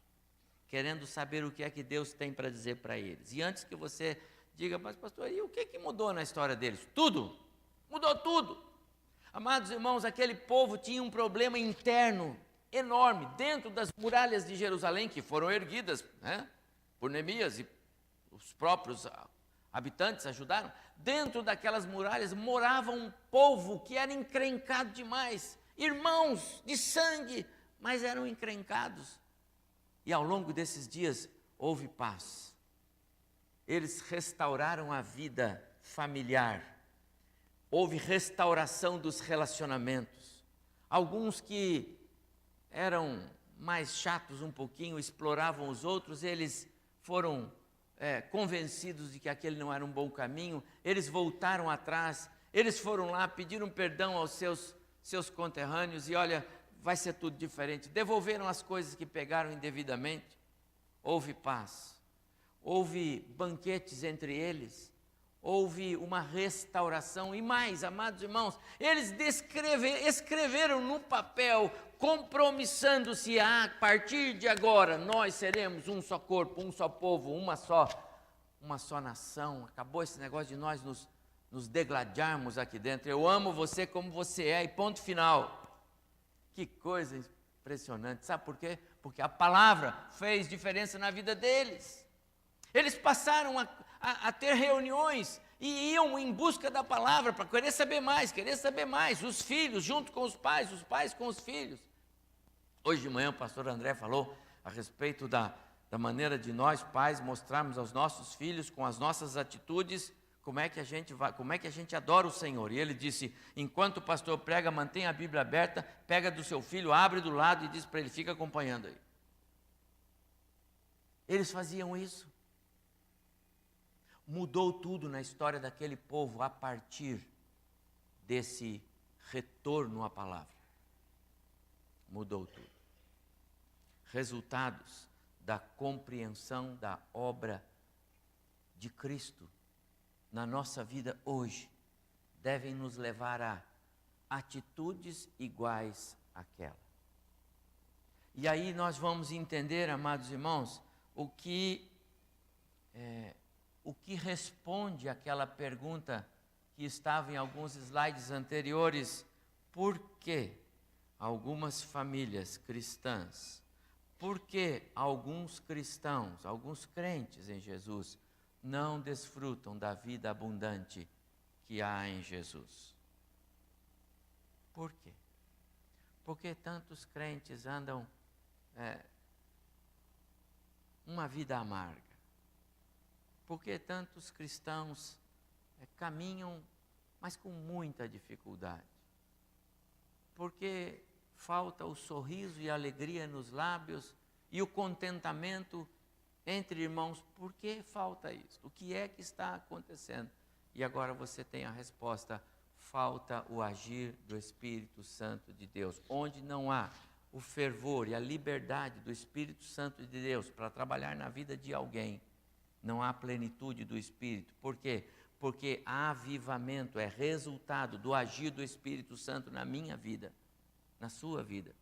querendo saber o que é que Deus tem para dizer para eles. E antes que você diga, mas pastor, e o que mudou na história deles? Tudo, mudou tudo. Amados irmãos, aquele povo tinha um problema interno enorme, dentro das muralhas de Jerusalém, que foram erguidas, né, por Neemias, e os próprios habitantes ajudaram. Dentro daquelas muralhas morava um povo que era encrencado demais, irmãos de sangue, mas eram encrencados. E ao longo desses dias houve paz. Eles restauraram a vida familiar. Houve restauração dos relacionamentos. Alguns que eram mais chatos um pouquinho, exploravam os outros, eles foram convencidos de que aquele não era um bom caminho, eles voltaram atrás, eles foram lá, pediram perdão aos seus conterrâneos e olha, vai ser tudo diferente. Devolveram as coisas que pegaram indevidamente. Houve paz. Houve banquetes entre eles. Houve uma restauração. E mais, amados irmãos, eles escreveram no papel, compromissando-se a partir de agora, nós seremos um só corpo, um só povo, uma só nação. Acabou esse negócio de nós nos degladiarmos aqui dentro. Eu amo você como você é e ponto final. Que coisa impressionante. Sabe por quê? Porque a palavra fez diferença na vida deles. Eles passaram a ter reuniões e iam em busca da palavra para querer saber mais. Os filhos junto com os pais com os filhos. Hoje de manhã o pastor André falou a respeito da maneira de nós, pais, mostrarmos aos nossos filhos com as nossas atitudes como é que a gente adora o Senhor. E ele disse, enquanto o pastor prega, mantenha a Bíblia aberta, pega do seu filho, abre do lado e diz para ele, fica acompanhando aí. Eles faziam isso. Mudou tudo na história daquele povo a partir desse retorno à palavra. Mudou tudo. Resultados da compreensão da obra de Cristo na nossa vida hoje devem nos levar a atitudes iguais àquela. E aí nós vamos entender, amados irmãos, o que responde àquela pergunta que estava em alguns slides anteriores: por que algumas famílias cristãs, por que alguns cristãos, alguns crentes em Jesus, não desfrutam da vida abundante que há em Jesus? Por quê? Porque tantos crentes andam uma vida amarga? Porque tantos cristãos caminham, mas com muita dificuldade? Porque falta o sorriso e a alegria nos lábios e o contentamento entre irmãos. Por que falta isso? O que é que está acontecendo? E agora você tem a resposta: falta o agir do Espírito Santo de Deus. Onde não há o fervor e a liberdade do Espírito Santo de Deus para trabalhar na vida de alguém, não há plenitude do Espírito. Por quê? Porque avivamento é resultado do agir do Espírito Santo na minha vida, na sua vida.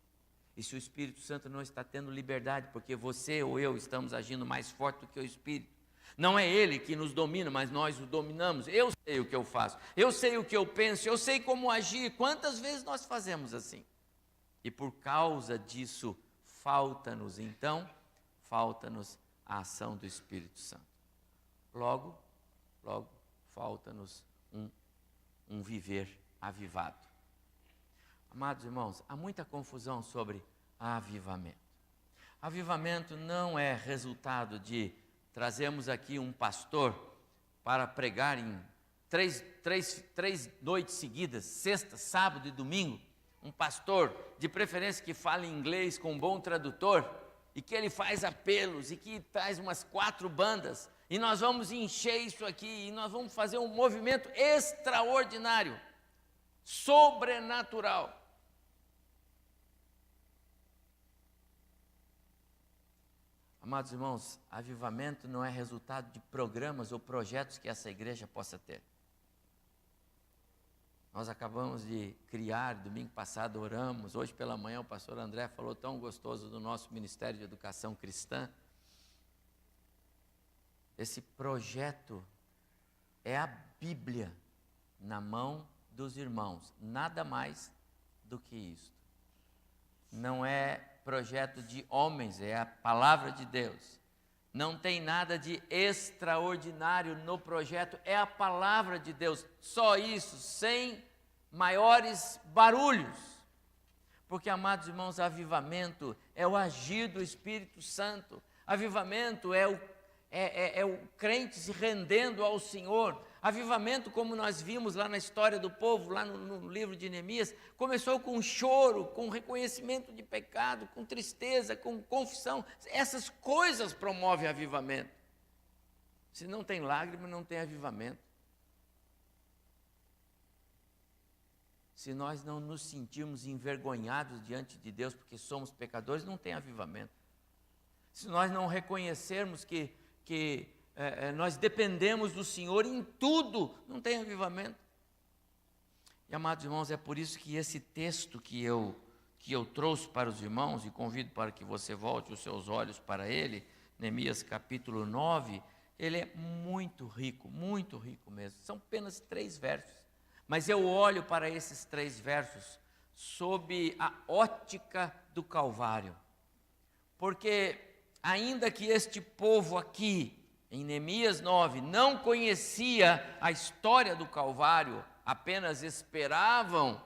E se o Espírito Santo não está tendo liberdade, porque você ou eu estamos agindo mais forte do que o Espírito, não é Ele que nos domina, mas nós o dominamos. Eu sei o que eu faço, eu sei o que eu penso, eu sei como agir. Quantas vezes nós fazemos assim? E por causa disso, falta-nos a ação do Espírito Santo. Logo, falta-nos um viver avivado. Amados irmãos, há muita confusão sobre avivamento. Avivamento não é resultado de trazermos aqui um pastor para pregar em três noites seguidas, sexta, sábado e domingo. Um pastor, de preferência que fale inglês com um bom tradutor, e que ele faz apelos, e que traz umas 4 bandas, e nós vamos encher isso aqui, e nós vamos fazer um movimento extraordinário, sobrenatural. Amados irmãos, avivamento não é resultado de programas ou projetos que essa igreja possa ter. Nós acabamos de criar, domingo passado oramos, hoje pela manhã o pastor André falou tão gostoso do nosso Ministério de Educação Cristã. Esse projeto é a Bíblia na mão dos irmãos, nada mais do que isso. Não é projeto de homens, é a palavra de Deus. Não tem nada de extraordinário no projeto, é a palavra de Deus. Só isso, sem maiores barulhos. Porque, amados irmãos, avivamento é o agir do Espírito Santo. Avivamento é o crente se rendendo ao Senhor. Avivamento, como nós vimos lá na história do povo, lá no livro de Neemias, começou com choro, com reconhecimento de pecado, com tristeza, com confissão. Essas coisas promovem avivamento. Se não tem lágrima, não tem avivamento. Se nós não nos sentirmos envergonhados diante de Deus porque somos pecadores, não tem avivamento. Se nós não reconhecermos que nós dependemos do Senhor em tudo, não tem avivamento. E, amados irmãos, é por isso que esse texto que eu trouxe para os irmãos, e convido para que você volte os seus olhos para ele, Neemias capítulo 9, ele é muito rico mesmo. São apenas 3 versos. Mas eu olho para esses 3 versos sob a ótica do Calvário. Porque ainda que este povo aqui, em Neemias 9, não conhecia a história do Calvário, apenas esperavam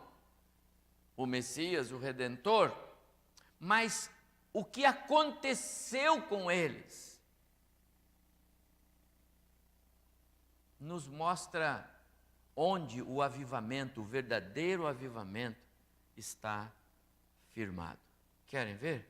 o Messias, o Redentor, mas o que aconteceu com eles nos mostra onde o avivamento, o verdadeiro avivamento, está firmado. Querem ver?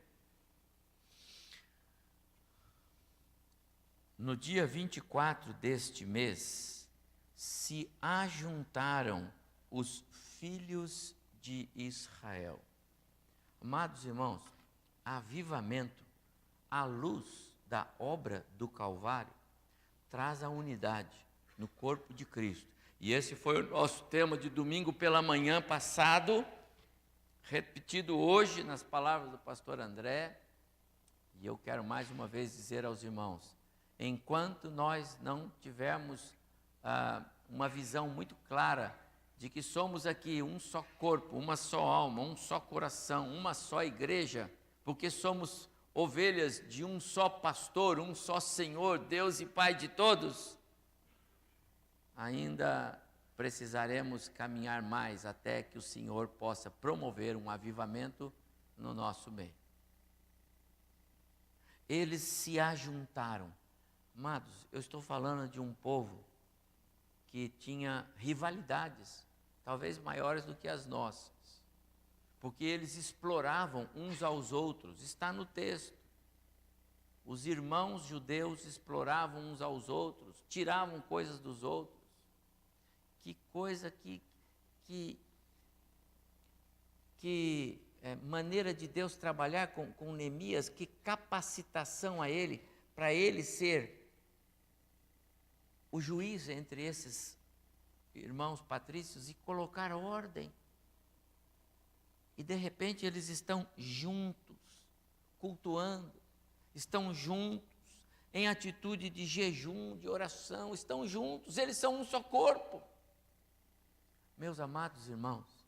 No dia 24 deste mês, se ajuntaram os filhos de Israel. Amados irmãos, avivamento, à luz da obra do Calvário, traz a unidade no corpo de Cristo. E esse foi o nosso tema de domingo pela manhã passado, repetido hoje nas palavras do pastor André. E eu quero mais uma vez dizer aos irmãos, enquanto nós não tivermos uma visão muito clara de que somos aqui um só corpo, uma só alma, um só coração, uma só igreja, porque somos ovelhas de um só pastor, um só Senhor, Deus e Pai de todos, ainda precisaremos caminhar mais até que o Senhor possa promover um avivamento no nosso meio. Eles se ajuntaram. Amados, eu estou falando de um povo que tinha rivalidades, talvez maiores do que as nossas, porque eles exploravam uns aos outros, está no texto. Os irmãos judeus exploravam uns aos outros, tiravam coisas dos outros. Que coisa, que maneira de Deus trabalhar com Neemias, que capacitação a ele, para ele ser o juiz entre esses irmãos patrícios e colocar ordem. E de repente eles estão juntos, cultuando, estão juntos, em atitude de jejum, de oração, estão juntos, eles são um só corpo. Meus amados irmãos,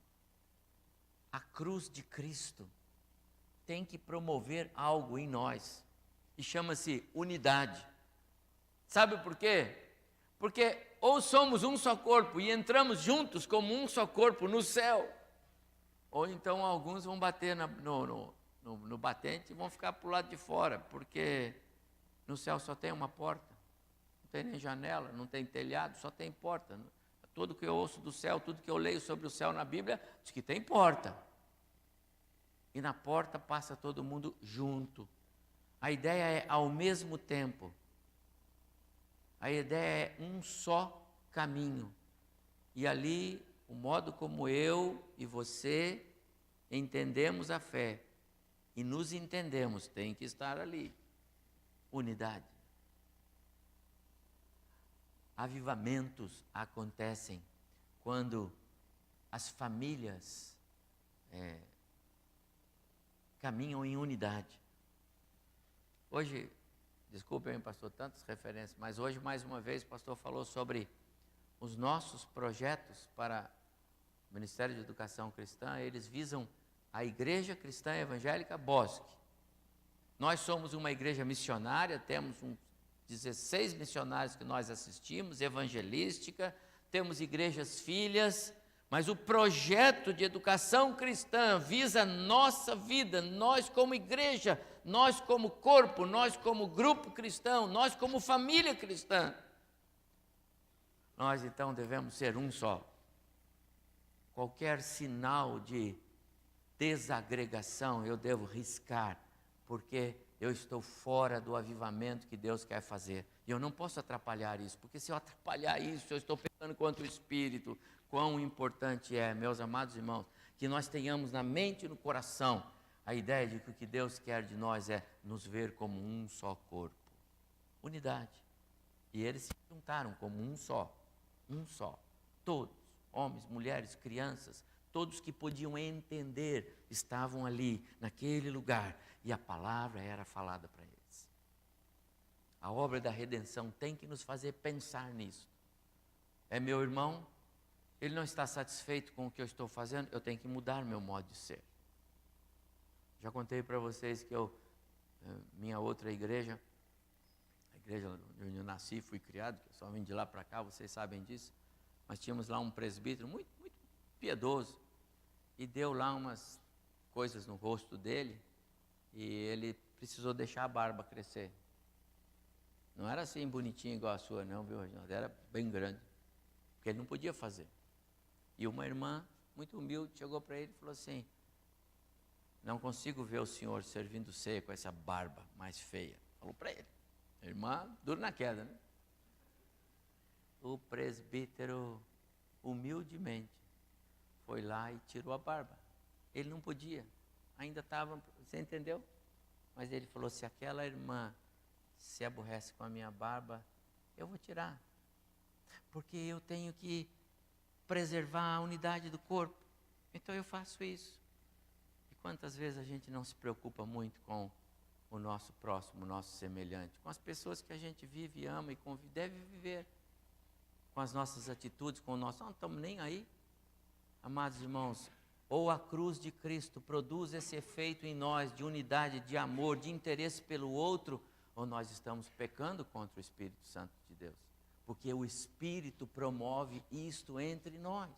a cruz de Cristo tem que promover algo em nós, e chama-se unidade. Sabe por quê? Porque ou somos um só corpo e entramos juntos como um só corpo no céu, ou então alguns vão bater no batente e vão ficar para o lado de fora, porque no céu só tem uma porta, não tem nem janela, não tem telhado, só tem porta. Tudo que eu ouço do céu, tudo que eu leio sobre o céu na Bíblia, diz que tem porta. E na porta passa todo mundo junto. A ideia é ao mesmo tempo. A ideia é um só caminho. E ali, o modo como eu e você entendemos a fé e nos entendemos, tem que estar ali. Unidade. Avivamentos acontecem quando as famílias caminham em unidade. Hoje, desculpem, pastor, tantas referências, mas hoje, mais uma vez, o pastor falou sobre os nossos projetos para o Ministério de Educação Cristã. Eles visam a Igreja Cristã Evangélica Bosque. Nós somos uma igreja missionária, temos 16 missionários que nós assistimos, evangelística, temos igrejas filhas, mas o projeto de educação cristã visa a nossa vida, nós como igreja, nós como corpo, nós como grupo cristão, nós como família cristã. Nós então devemos ser um só. Qualquer sinal de desagregação eu devo riscar, porque eu estou fora do avivamento que Deus quer fazer. E eu não posso atrapalhar isso, porque se eu atrapalhar isso, eu estou pecando contra o Espírito. Quão importante é, meus amados irmãos, que nós tenhamos na mente e no coração a ideia de que o que Deus quer de nós é nos ver como um só corpo. Unidade. E eles se juntaram como um só. Todos, homens, mulheres, crianças, todos que podiam entender estavam ali, naquele lugar, e a palavra era falada para eles. A obra da redenção tem que nos fazer pensar nisso. É meu irmão, ele não está satisfeito com o que eu estou fazendo, eu tenho que mudar meu modo de ser. Já contei para vocês que minha outra igreja, a igreja onde eu nasci, fui criado, que eu só vim de lá para cá, vocês sabem disso, mas tínhamos lá um presbítero muito, muito piedoso, e deu lá umas coisas no rosto dele, e ele precisou deixar a barba crescer. Não era assim bonitinho igual a sua não, viu, Reginaldo? Era bem grande, porque ele não podia fazer. E uma irmã, muito humilde, chegou para ele e falou assim: não consigo ver o senhor servindo ceia com essa barba mais feia. Falou para ele. A irmã, duro na queda, né? O presbítero, humildemente, foi lá e tirou a barba. Ele não podia, ainda estava, você entendeu? Mas ele falou: se aquela irmã se aborrece com a minha barba, eu vou tirar. Porque eu tenho que preservar a unidade do corpo. Então eu faço isso. E quantas vezes a gente não se preocupa muito com o nosso próximo, o nosso semelhante, com as pessoas que a gente vive, ama e convive, deve viver, com as nossas atitudes, com o nosso... Não estamos nem aí. Amados irmãos, ou a cruz de Cristo produz esse efeito em nós de unidade, de amor, de interesse pelo outro, ou nós estamos pecando contra o Espírito Santo de Deus. Porque o Espírito promove isto entre nós.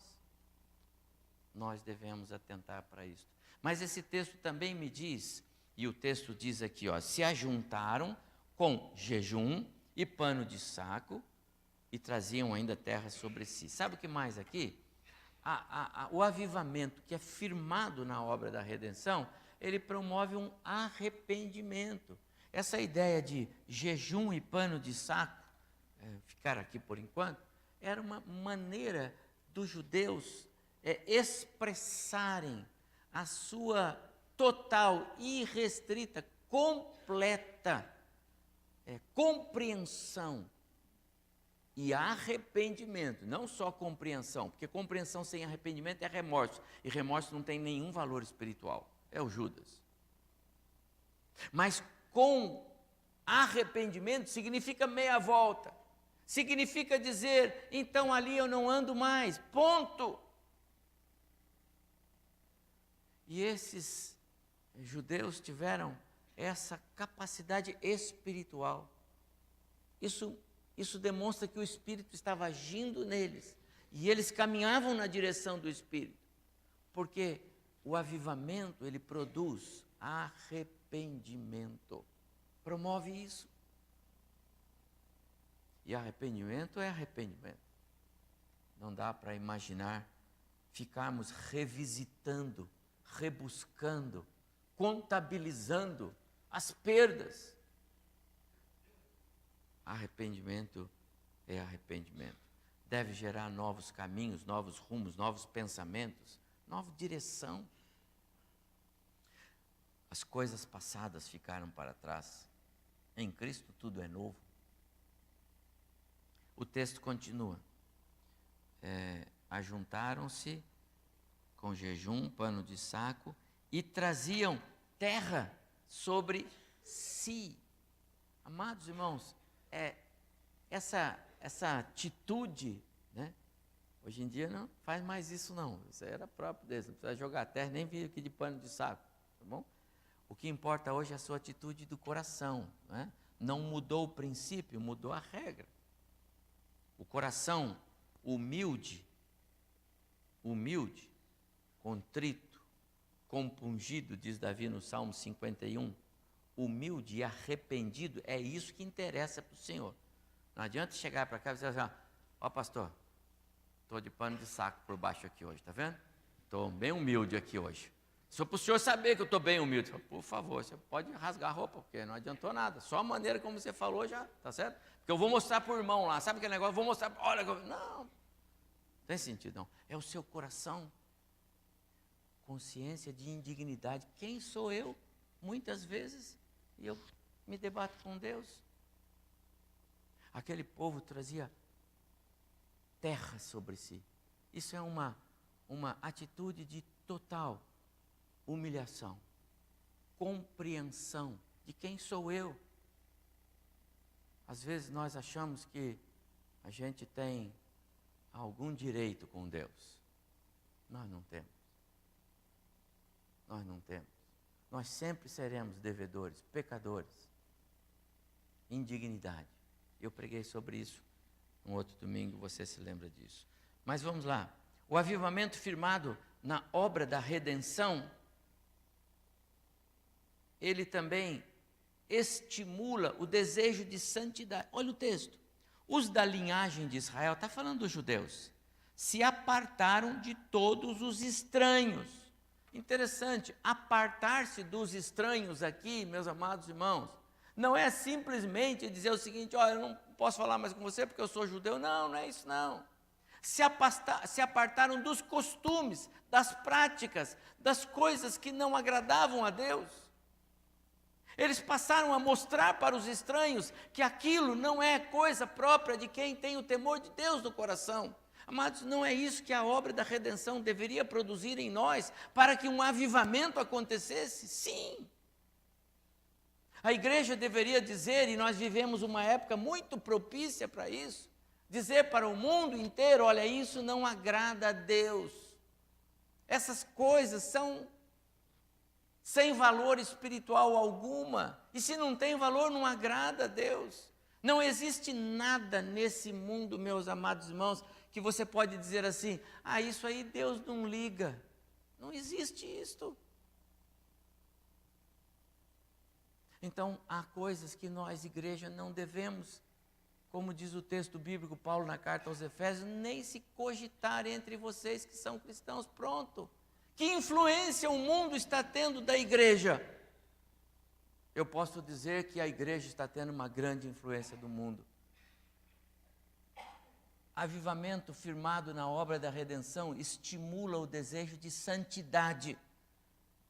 Nós devemos atentar para isto. Mas esse texto também me diz, e o texto diz aqui, ó, se ajuntaram com jejum e pano de saco e traziam ainda terra sobre si. Sabe o que mais aqui? O avivamento que é firmado na obra da redenção, ele promove um arrependimento. Essa ideia de jejum e pano de saco, ficar aqui por enquanto, era uma maneira dos judeus expressarem a sua total, irrestrita, completa compreensão e arrependimento, não só compreensão, porque compreensão sem arrependimento é remorso, e remorso não tem nenhum valor espiritual, é o Judas. Mas com arrependimento significa meia volta, significa dizer, então ali eu não ando mais, ponto. E esses judeus tiveram essa capacidade espiritual. Isso demonstra que o Espírito estava agindo neles, e eles caminhavam na direção do Espírito, porque o avivamento, ele produz arrependimento, promove isso. E arrependimento é arrependimento. Não dá para imaginar ficarmos revisitando, rebuscando, contabilizando as perdas. Arrependimento é arrependimento. Deve gerar novos caminhos, novos rumos, novos pensamentos, nova direção. As coisas passadas ficaram para trás. Em Cristo tudo é novo. O texto continua. Ajuntaram-se com jejum, pano de saco, e traziam terra sobre si. Amados irmãos, essa atitude, né? Hoje em dia não faz mais isso não. Isso era próprio deles, não precisa jogar terra, nem vir aqui de pano de saco, tá bom? O que importa hoje é a sua atitude do coração, né? Não mudou o princípio, mudou a regra. O coração humilde, contrito, compungido, diz Davi no Salmo 51, humilde e arrependido, é isso que interessa para o Senhor. Não adianta chegar para cá e dizer assim, ó pastor, estou de pano de saco por baixo aqui hoje, está vendo? Estou bem humilde aqui hoje. Só para o senhor saber que eu estou bem humilde. Por favor, você pode rasgar a roupa, porque não adiantou nada. Só a maneira como você falou já, tá certo? Porque eu vou mostrar para o irmão lá, sabe aquele negócio? Eu vou mostrar, olha, não tem sentido não. É o seu coração, consciência de indignidade. Quem sou eu? Muitas vezes, e eu me debato com Deus. Aquele povo trazia terra sobre si. Isso é uma atitude de total humilhação, compreensão de quem sou eu. Às vezes nós achamos que a gente tem algum direito com Deus. Nós não temos. Nós não temos. Nós sempre seremos devedores, pecadores, indignidade. Eu preguei sobre isso um outro domingo, você se lembra disso. Mas vamos lá. O avivamento firmado na obra da redenção, ele também estimula o desejo de santidade. Olha o texto. Os da linhagem de Israel, está falando dos judeus, se apartaram de todos os estranhos. Interessante, apartar-se dos estranhos aqui, meus amados irmãos, não é simplesmente dizer o seguinte, olha, eu não posso falar mais com você porque eu sou judeu. Não, não é isso não. Se apartaram dos costumes, das práticas, das coisas que não agradavam a Deus. Eles passaram a mostrar para os estranhos que aquilo não é coisa própria de quem tem o temor de Deus no coração. Amados, não é isso que a obra da redenção deveria produzir em nós para que um avivamento acontecesse? Sim. A igreja deveria dizer, e nós vivemos uma época muito propícia para isso, dizer para o mundo inteiro, olha, isso não agrada a Deus. Essas coisas são sem valor espiritual alguma. E se não tem valor, não agrada a Deus. Não existe nada nesse mundo, meus amados irmãos, que você pode dizer assim, isso aí Deus não liga. Não existe isto. Então, há coisas que nós, igreja, não devemos, como diz o texto bíblico, Paulo na carta aos Efésios, nem se cogitar entre vocês que são cristãos. Pronto. Que influência o mundo está tendo da igreja? Eu posso dizer que a igreja está tendo uma grande influência do mundo. Avivamento firmado na obra da redenção estimula o desejo de santidade.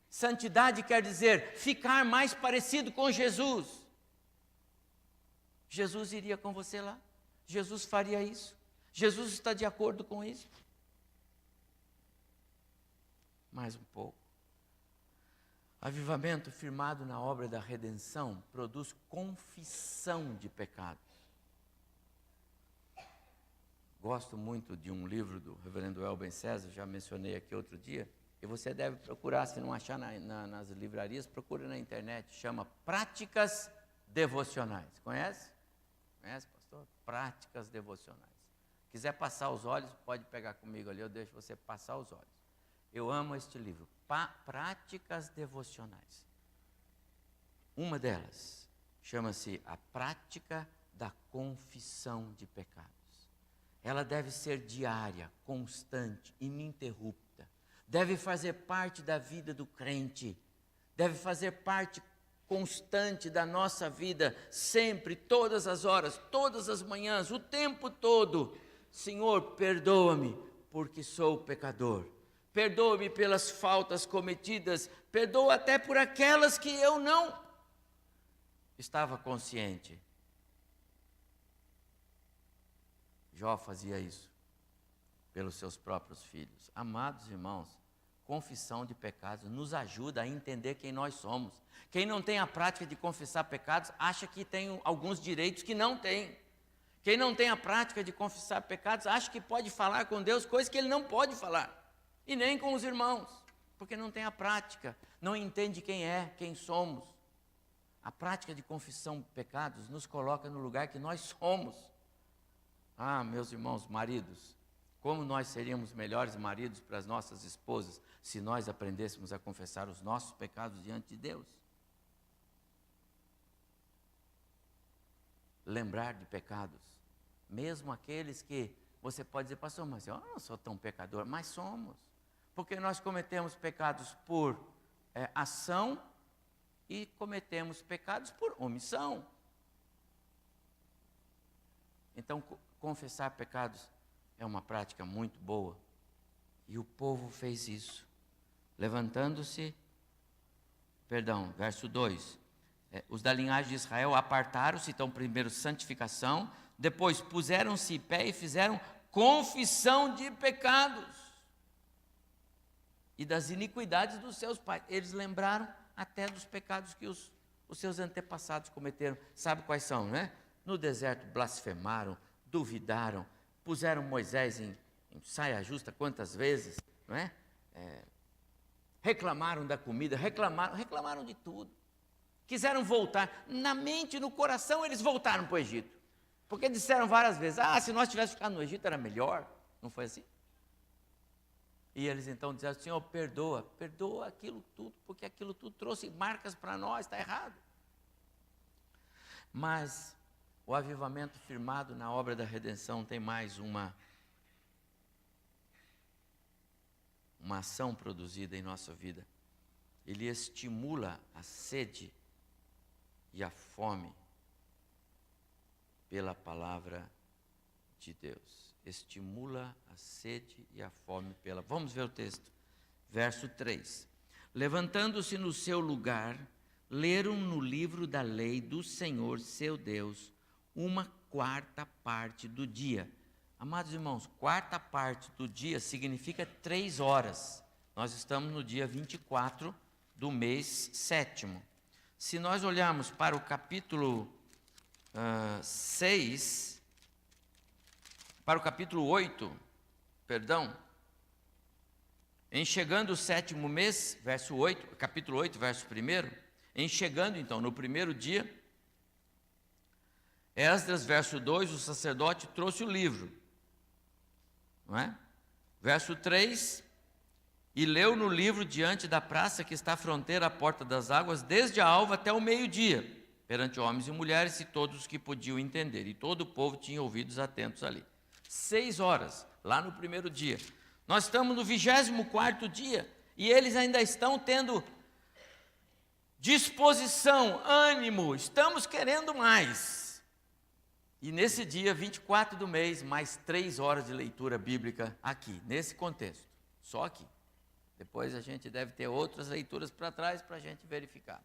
Santidade quer dizer ficar mais parecido com Jesus. Jesus iria com você lá. Jesus faria isso. Jesus está de acordo com isso. Mais um pouco. Avivamento firmado na obra da redenção produz confissão de pecados. Gosto muito de um livro do reverendo Elben César, já mencionei aqui outro dia, e você deve procurar, se não achar nas livrarias, procure na internet, chama Práticas Devocionais. Conhece? Conhece, pastor? Práticas Devocionais. Quiser passar os olhos, pode pegar comigo ali, eu deixo você passar os olhos. Eu amo este livro, Práticas Devocionais. Uma delas chama-se A Prática da Confissão de Pecados. Ela deve ser diária, constante, ininterrupta. Deve fazer parte da vida do crente. Deve fazer parte constante da nossa vida, sempre, todas as horas, todas as manhãs, o tempo todo. Senhor, perdoa-me, porque sou pecador. Perdoa-me pelas faltas cometidas, perdoa até por aquelas que eu não estava consciente. Jó fazia isso pelos seus próprios filhos. Amados irmãos, confissão de pecados nos ajuda a entender quem nós somos. Quem não tem a prática de confessar pecados, acha que tem alguns direitos que não tem. Quem não tem a prática de confessar pecados, acha que pode falar com Deus coisas que ele não pode falar. E nem com os irmãos, porque não tem a prática, não entende quem é, quem somos. A prática de confissão de pecados nos coloca no lugar que nós somos. Ah, meus irmãos, maridos, como nós seríamos melhores maridos para as nossas esposas se nós aprendêssemos a confessar os nossos pecados diante de Deus. Lembrar de pecados, mesmo aqueles que você pode dizer, pastor, mas eu não sou tão pecador, mas somos. Porque nós cometemos pecados por ação e cometemos pecados por omissão. Então, confessar pecados é uma prática muito boa. E o povo fez isso. Levantando-se, verso 2. Os da linhagem de Israel apartaram-se, então primeiro santificação, depois puseram-se em pé e fizeram confissão de pecados e das iniquidades dos seus pais. Eles lembraram até dos pecados que os seus antepassados cometeram. Sabe quais são, né? No deserto blasfemaram, duvidaram, puseram Moisés em saia justa quantas vezes, não é? Reclamaram da comida, reclamaram de tudo. Quiseram voltar, na mente, no coração, eles voltaram para o Egito. Porque disseram várias vezes, se nós tivéssemos ficado no Egito era melhor. Não foi assim? E eles então disseram, Senhor, perdoa aquilo tudo, porque aquilo tudo trouxe marcas para nós, está errado. Mas o avivamento firmado na obra da redenção tem mais uma ação produzida em nossa vida. Ele estimula a sede e a fome pela palavra de Deus. Estimula a sede e a fome pela... Vamos ver o texto. Verso 3. Levantando-se no seu lugar, leram no livro da lei do Senhor, seu Deus, 1/4 parte do dia. Amados irmãos, 1/4 parte do dia significa 3 horas. Nós estamos no dia 24 do mês 7º. Se nós olharmos para o capítulo 6, para o capítulo 8, em chegando o 7º mês, verso 8, capítulo 8, verso 1, em chegando então no primeiro dia, Esdras, verso 2, o sacerdote trouxe o livro, não é? Verso 3, e leu no livro diante da praça que está à fronteira à porta das águas, desde a alva até o meio-dia, perante homens e mulheres e todos os que podiam entender. E todo o povo tinha ouvidos atentos ali. 6 horas, lá no primeiro dia. Nós estamos no 24º dia, e eles ainda estão tendo disposição, ânimo, estamos querendo mais. E nesse dia, 24 do mês, mais 3 horas de leitura bíblica aqui, nesse contexto, só aqui. Depois a gente deve ter outras leituras para trás para a gente verificar.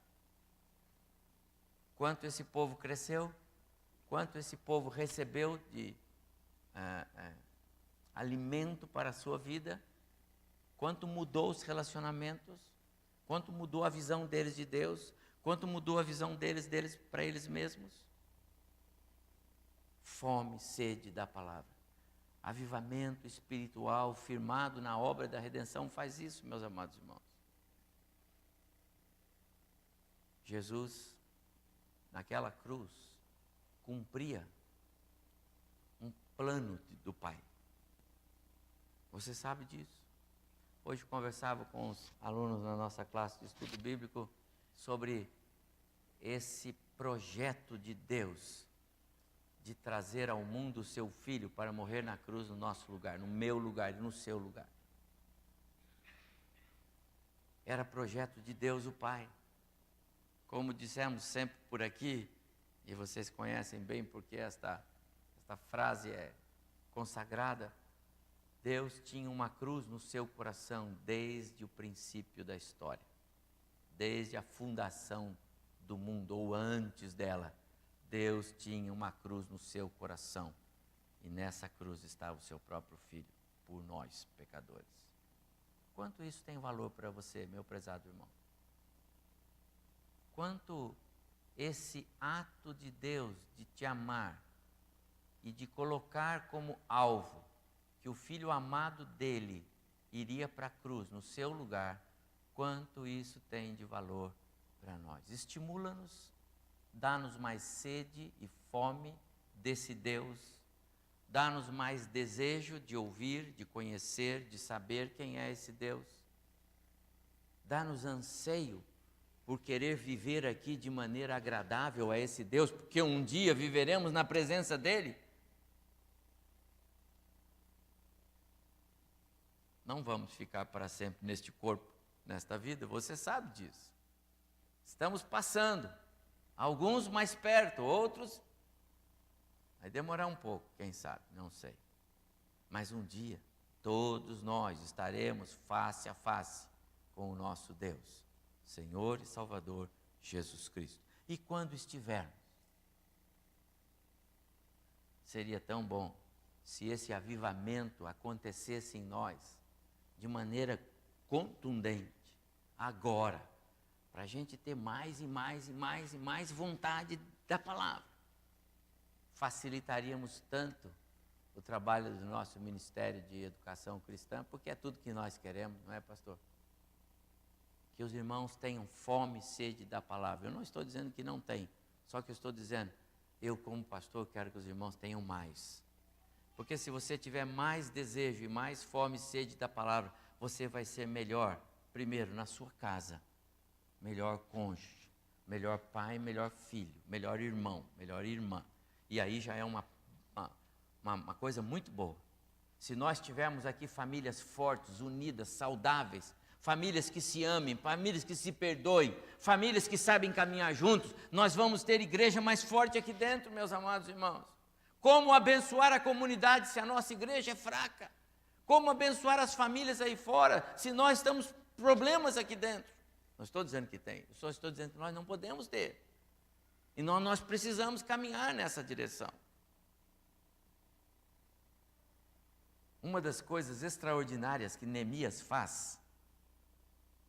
Quanto esse povo cresceu, quanto esse povo recebeu de alimento para a sua vida, quanto mudou os relacionamentos, quanto mudou a visão deles de Deus, quanto mudou a visão deles para eles mesmos. Fome, sede da palavra. Avivamento espiritual firmado na obra da redenção faz isso, meus amados irmãos. Jesus, naquela cruz, cumpria um plano do Pai. Você sabe disso? Hoje conversava com os alunos na nossa classe de estudo bíblico sobre esse projeto de Deus de trazer ao mundo o seu Filho para morrer na cruz no nosso lugar, no meu lugar e no seu lugar. Era projeto de Deus o Pai. Como dissemos sempre por aqui, e vocês conhecem bem porque esta frase é consagrada, Deus tinha uma cruz no seu coração desde o princípio da história, desde a fundação do mundo, ou antes dela. Deus tinha uma cruz no seu coração, e nessa cruz estava o seu próprio Filho, por nós, pecadores. Quanto isso tem valor para você, meu prezado irmão? Quanto esse ato de Deus de te amar e de colocar como alvo que o Filho amado dele iria para a cruz no seu lugar, quanto isso tem de valor para nós. Estimula-nos, dá-nos mais sede e fome desse Deus, dá-nos mais desejo de ouvir, de conhecer, de saber quem é esse Deus, dá-nos anseio por querer viver aqui de maneira agradável a esse Deus, porque um dia viveremos na presença dele. Não vamos ficar para sempre neste corpo, nesta vida, você sabe disso. Estamos passando, alguns mais perto, outros vai demorar um pouco, quem sabe, não sei. Mas um dia, todos nós estaremos face a face com o nosso Deus, Senhor e Salvador Jesus Cristo. E quando estivermos, seria tão bom se esse avivamento acontecesse em nós de maneira contundente, agora, para a gente ter mais e mais e mais e mais vontade da palavra. Facilitaríamos tanto o trabalho do nosso Ministério de Educação Cristã, porque é tudo que nós queremos, não é, pastor? Que os irmãos tenham fome e sede da palavra. Eu não estou dizendo que não tem, só que eu estou dizendo, eu como pastor quero que os irmãos tenham mais. Porque se você tiver mais desejo e mais fome e sede da palavra, você vai ser melhor, primeiro, na sua casa, melhor cônjuge, melhor pai, melhor filho, melhor irmão, melhor irmã. E aí já é uma coisa muito boa. Se nós tivermos aqui famílias fortes, unidas, saudáveis, famílias que se amem, famílias que se perdoem, famílias que sabem caminhar juntos, nós vamos ter igreja mais forte aqui dentro, meus amados irmãos. Como abençoar a comunidade se a nossa igreja é fraca? Como abençoar as famílias aí fora se nós estamos problemas aqui dentro? Não estou dizendo que tem, eu só estou dizendo que nós não podemos ter. E nós precisamos caminhar nessa direção. Uma das coisas extraordinárias que Neemias faz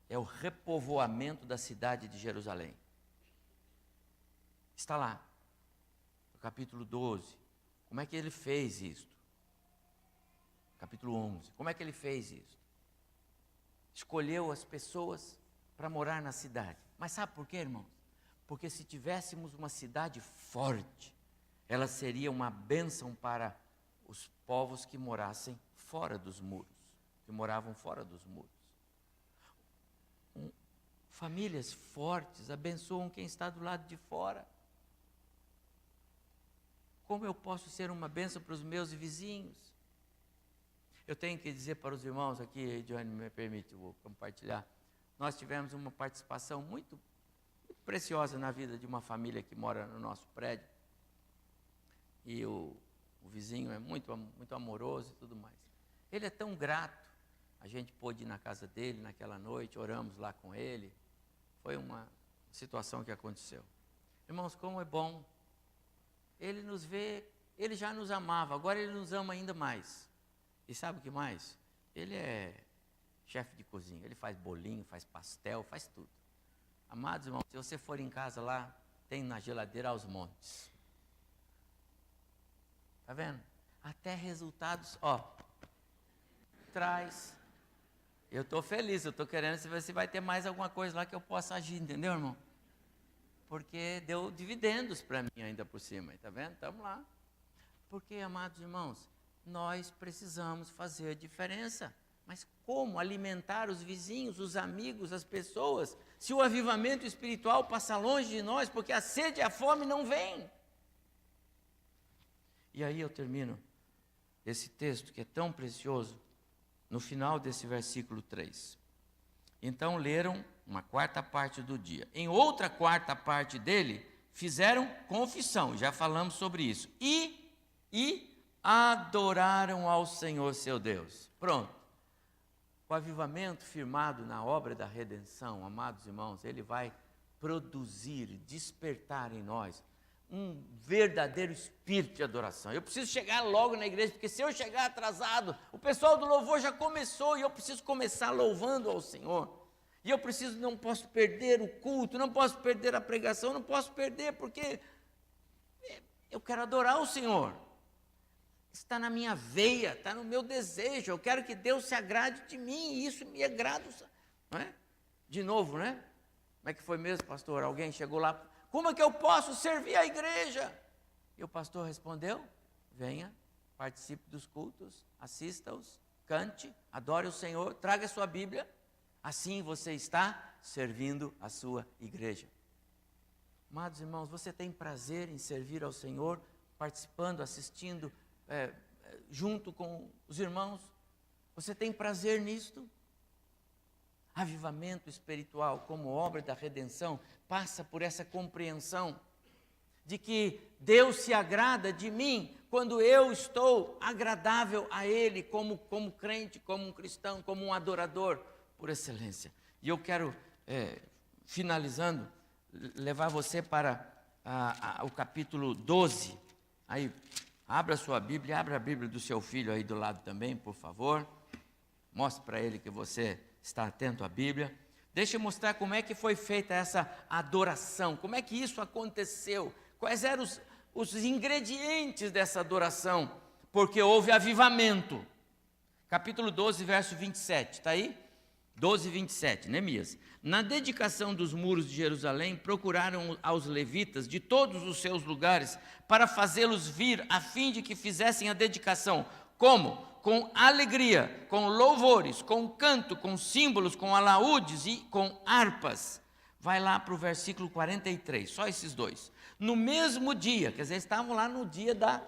é o repovoamento da cidade de Jerusalém. Está lá, no capítulo 12. Como é que ele fez isto? Capítulo 11. Como é que ele fez isso? Escolheu as pessoas para morar na cidade. Mas sabe por quê, irmãos? Porque se tivéssemos uma cidade forte, ela seria uma bênção para os povos que morassem fora dos muros, que moravam fora dos muros. Famílias fortes abençoam quem está do lado de fora. Como eu posso ser uma bênção para os meus vizinhos? Eu tenho que dizer para os irmãos aqui, Johnny, me permite, vou compartilhar. Nós tivemos uma participação muito preciosa na vida de uma família que mora no nosso prédio. E o vizinho é muito, muito amoroso e tudo mais. Ele é tão grato. A gente pôde ir na casa dele naquela noite, oramos lá com ele. Foi uma situação que aconteceu. Irmãos, como é bom Ele nos vê, Ele já nos amava, agora Ele nos ama ainda mais. E sabe o que mais? Ele é chefe de cozinha, Ele faz bolinho, faz pastel, faz tudo. Amados irmãos, se você for em casa lá, tem na geladeira aos montes. Está vendo? Até resultados, traz. Eu estou feliz, eu estou querendo saber se vai ter mais alguma coisa lá que eu possa agir, entendeu, irmão? Porque deu dividendos para mim ainda por cima, está vendo? Estamos lá. Porque, amados irmãos, nós precisamos fazer a diferença. Mas como alimentar os vizinhos, os amigos, as pessoas, se o avivamento espiritual passa longe de nós, porque a sede e a fome não vêm? E aí eu termino esse texto que é tão precioso, no final desse versículo 3. Então leram uma quarta parte do dia. Em outra quarta parte dele, fizeram confissão, já falamos sobre isso. E adoraram ao Senhor seu Deus. Pronto. O avivamento firmado na obra da redenção, amados irmãos, ele vai produzir, despertar em nós um verdadeiro espírito de adoração. Eu preciso chegar logo na igreja, porque se eu chegar atrasado, o pessoal do louvor já começou e eu preciso começar louvando ao Senhor. E eu não posso perder o culto, não posso perder a pregação, não posso perder, porque eu quero adorar o Senhor. Está na minha veia, está no meu desejo. Eu quero que Deus se agrade de mim, e isso me agrada, não é? De novo, né? Como é que foi mesmo, pastor? Alguém chegou lá, como é que eu posso servir a igreja? E o pastor respondeu, venha, participe dos cultos, assista-os, cante, adore o Senhor, traga a sua Bíblia, assim você está servindo a sua igreja. Amados irmãos, você tem prazer em servir ao Senhor, participando, assistindo, junto com os irmãos? Você tem prazer nisto? Avivamento espiritual como obra da redenção passa por essa compreensão de que Deus se agrada de mim quando eu estou agradável a Ele como crente, como um cristão, como um adorador por excelência. E eu quero, finalizando, levar você para o capítulo 12. Aí, abra a sua Bíblia, abra a Bíblia do seu filho aí do lado também, por favor. Mostre para ele que você está atento à Bíblia. Deixa eu mostrar como é que foi feita essa adoração, como é que isso aconteceu, quais eram os ingredientes dessa adoração, porque houve avivamento. Capítulo 12, verso 27, está aí? 12, 27, Neemias. Na dedicação dos muros de Jerusalém, procuraram aos levitas de todos os seus lugares para fazê-los vir, a fim de que fizessem a dedicação. Como? Com alegria, com louvores, com canto, com símbolos, com alaúdes e com harpas. Vai lá para o versículo 43, só esses dois. No mesmo dia, quer dizer, estavam lá no dia da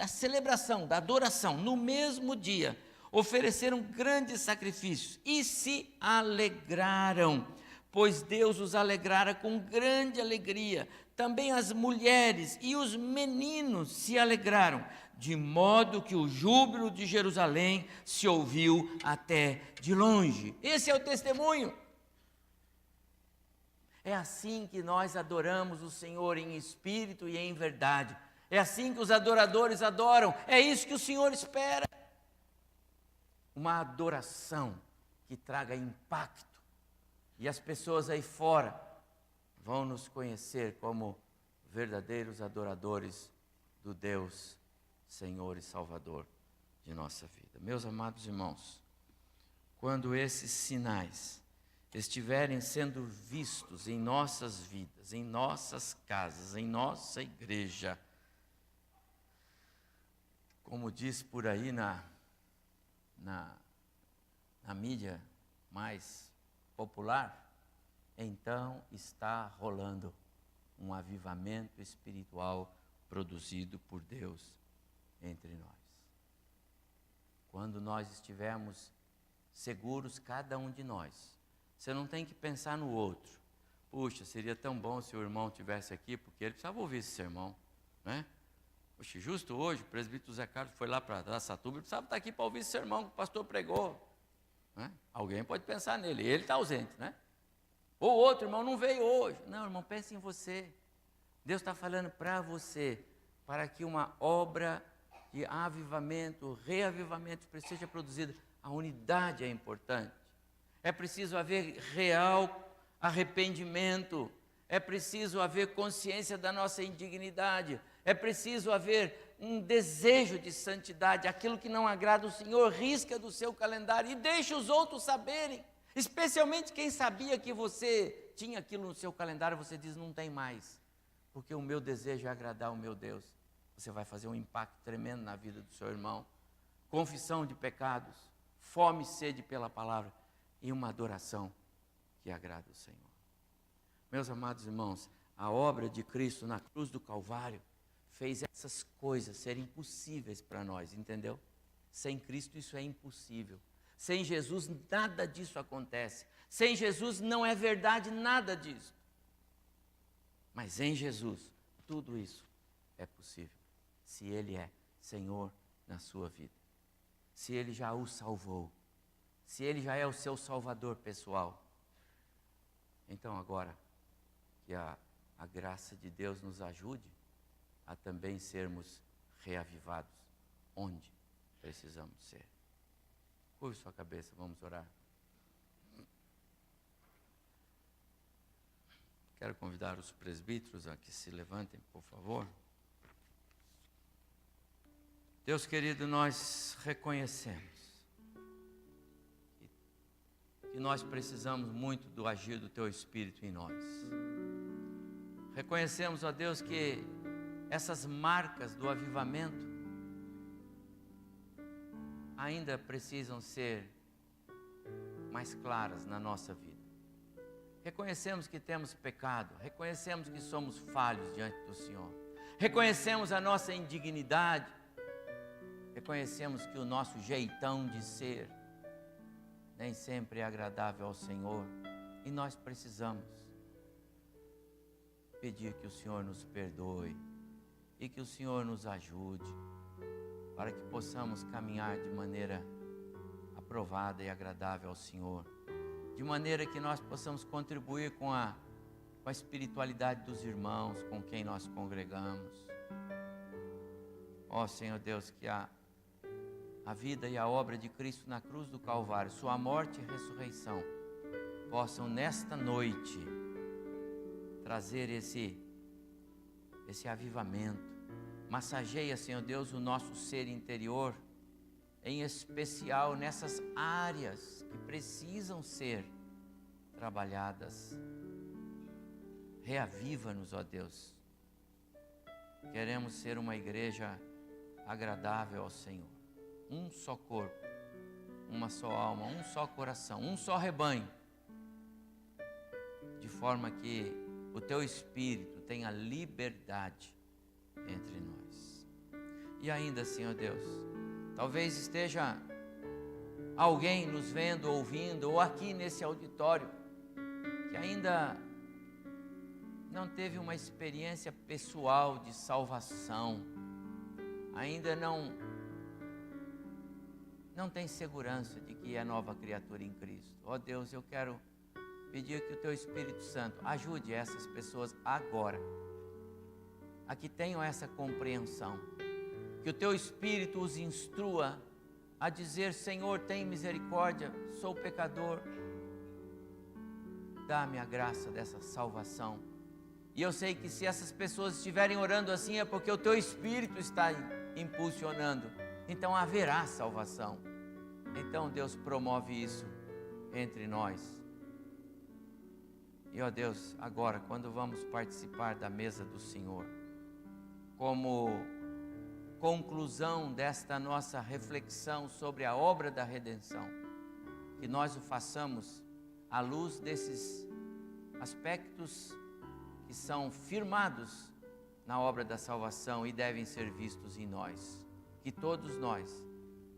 celebração, da adoração, no mesmo dia, ofereceram grandes sacrifícios e se alegraram, pois Deus os alegrara com grande alegria. Também as mulheres e os meninos se alegraram, de modo que o júbilo de Jerusalém se ouviu até de longe. Esse é o testemunho. É assim que nós adoramos o Senhor em espírito e em verdade. É assim que os adoradores adoram. É isso que o Senhor espera. Uma adoração que traga impacto. E as pessoas aí fora vão nos conhecer como verdadeiros adoradores do Deus, Senhor e Salvador de nossa vida. Meus amados irmãos, quando esses sinais estiverem sendo vistos em nossas vidas, em nossas casas, em nossa igreja, como diz por aí na mídia mais popular, então está rolando um avivamento espiritual produzido por Deus entre nós. Quando nós estivermos seguros, cada um de nós, você não tem que pensar no outro. Puxa, seria tão bom se o irmão estivesse aqui, porque ele precisava ouvir esse sermão, né? Puxa, justo hoje, o presbítero Zé Carlos foi lá para Araçatuba, ele precisava estar aqui para ouvir esse sermão que o pastor pregou, né? Alguém pode pensar nele, ele está ausente, né? Ou outro irmão não veio hoje. Não, irmão, pense em você. Deus está falando para você. para que uma obra de avivamento, reavivamento seja produzida. A unidade é importante. É preciso haver real arrependimento. É preciso haver consciência da nossa indignidade. É preciso haver um desejo de santidade. Aquilo que não agrada o Senhor, risca do seu calendário e deixa os outros saberem. Especialmente quem sabia que você tinha aquilo no seu calendário, você diz, não tem mais. Porque o meu desejo é agradar o meu Deus. Você vai fazer um impacto tremendo na vida do seu irmão. Confissão de pecados, fome e sede pela palavra e uma adoração que agrada o Senhor. Meus amados irmãos, a obra de Cristo na cruz do Calvário fez essas coisas serem impossíveis para nós, entendeu? Sem Cristo isso é impossível. Sem Jesus nada disso acontece. Sem Jesus não é verdade nada disso. Mas em Jesus tudo isso é possível. Se Ele é Senhor na sua vida. Se Ele já o salvou. Se Ele já é o seu Salvador pessoal. Então agora, que a graça de Deus nos ajude a também sermos reavivados onde precisamos ser. Curve sua cabeça, vamos orar. Quero convidar os presbíteros a que se levantem, por favor. Deus querido, nós reconhecemos que nós precisamos muito do agir do Teu Espírito em nós. Reconhecemos, ó Deus, que essas marcas do avivamento ainda precisam ser mais claras na nossa vida. Reconhecemos que temos pecado, reconhecemos que somos falhos diante do Senhor, reconhecemos a nossa indignidade, reconhecemos que o nosso jeitão de ser nem sempre é agradável ao Senhor e nós precisamos pedir que o Senhor nos perdoe e que o Senhor nos ajude para que possamos caminhar de maneira aprovada e agradável ao Senhor, de maneira que nós possamos contribuir com a espiritualidade dos irmãos com quem nós congregamos. Ó Senhor Deus, que a vida e a obra de Cristo na cruz do Calvário, sua morte e ressurreição, possam nesta noite trazer esse avivamento. Massageia, Senhor Deus, o nosso ser interior, em especial nessas áreas que precisam ser trabalhadas. Reaviva-nos, ó Deus. Queremos ser uma igreja agradável ao Senhor. Um só corpo, uma só alma, um só coração, um só rebanho. De forma que o Teu Espírito tenha liberdade entre nós. E ainda, Senhor Deus, talvez esteja alguém nos vendo, ouvindo, ou aqui nesse auditório, que ainda não teve uma experiência pessoal de salvação, ainda não tem segurança de que é nova criatura em Cristo. Ó Deus, eu quero pedir que o Teu Espírito Santo ajude essas pessoas agora, a que tenham essa compreensão, que o Teu Espírito os instrua a dizer: Senhor, tem misericórdia, sou pecador, dá-me a graça dessa salvação. E eu sei que se essas pessoas estiverem orando assim é porque o Teu Espírito está impulsionando, então haverá salvação. Então Deus promove isso entre nós. E ó Deus, agora quando vamos participar da mesa do Senhor, como conclusão desta nossa reflexão sobre a obra da redenção, que nós o façamos à luz desses aspectos que são firmados na obra da salvação e devem ser vistos em nós. Que todos nós,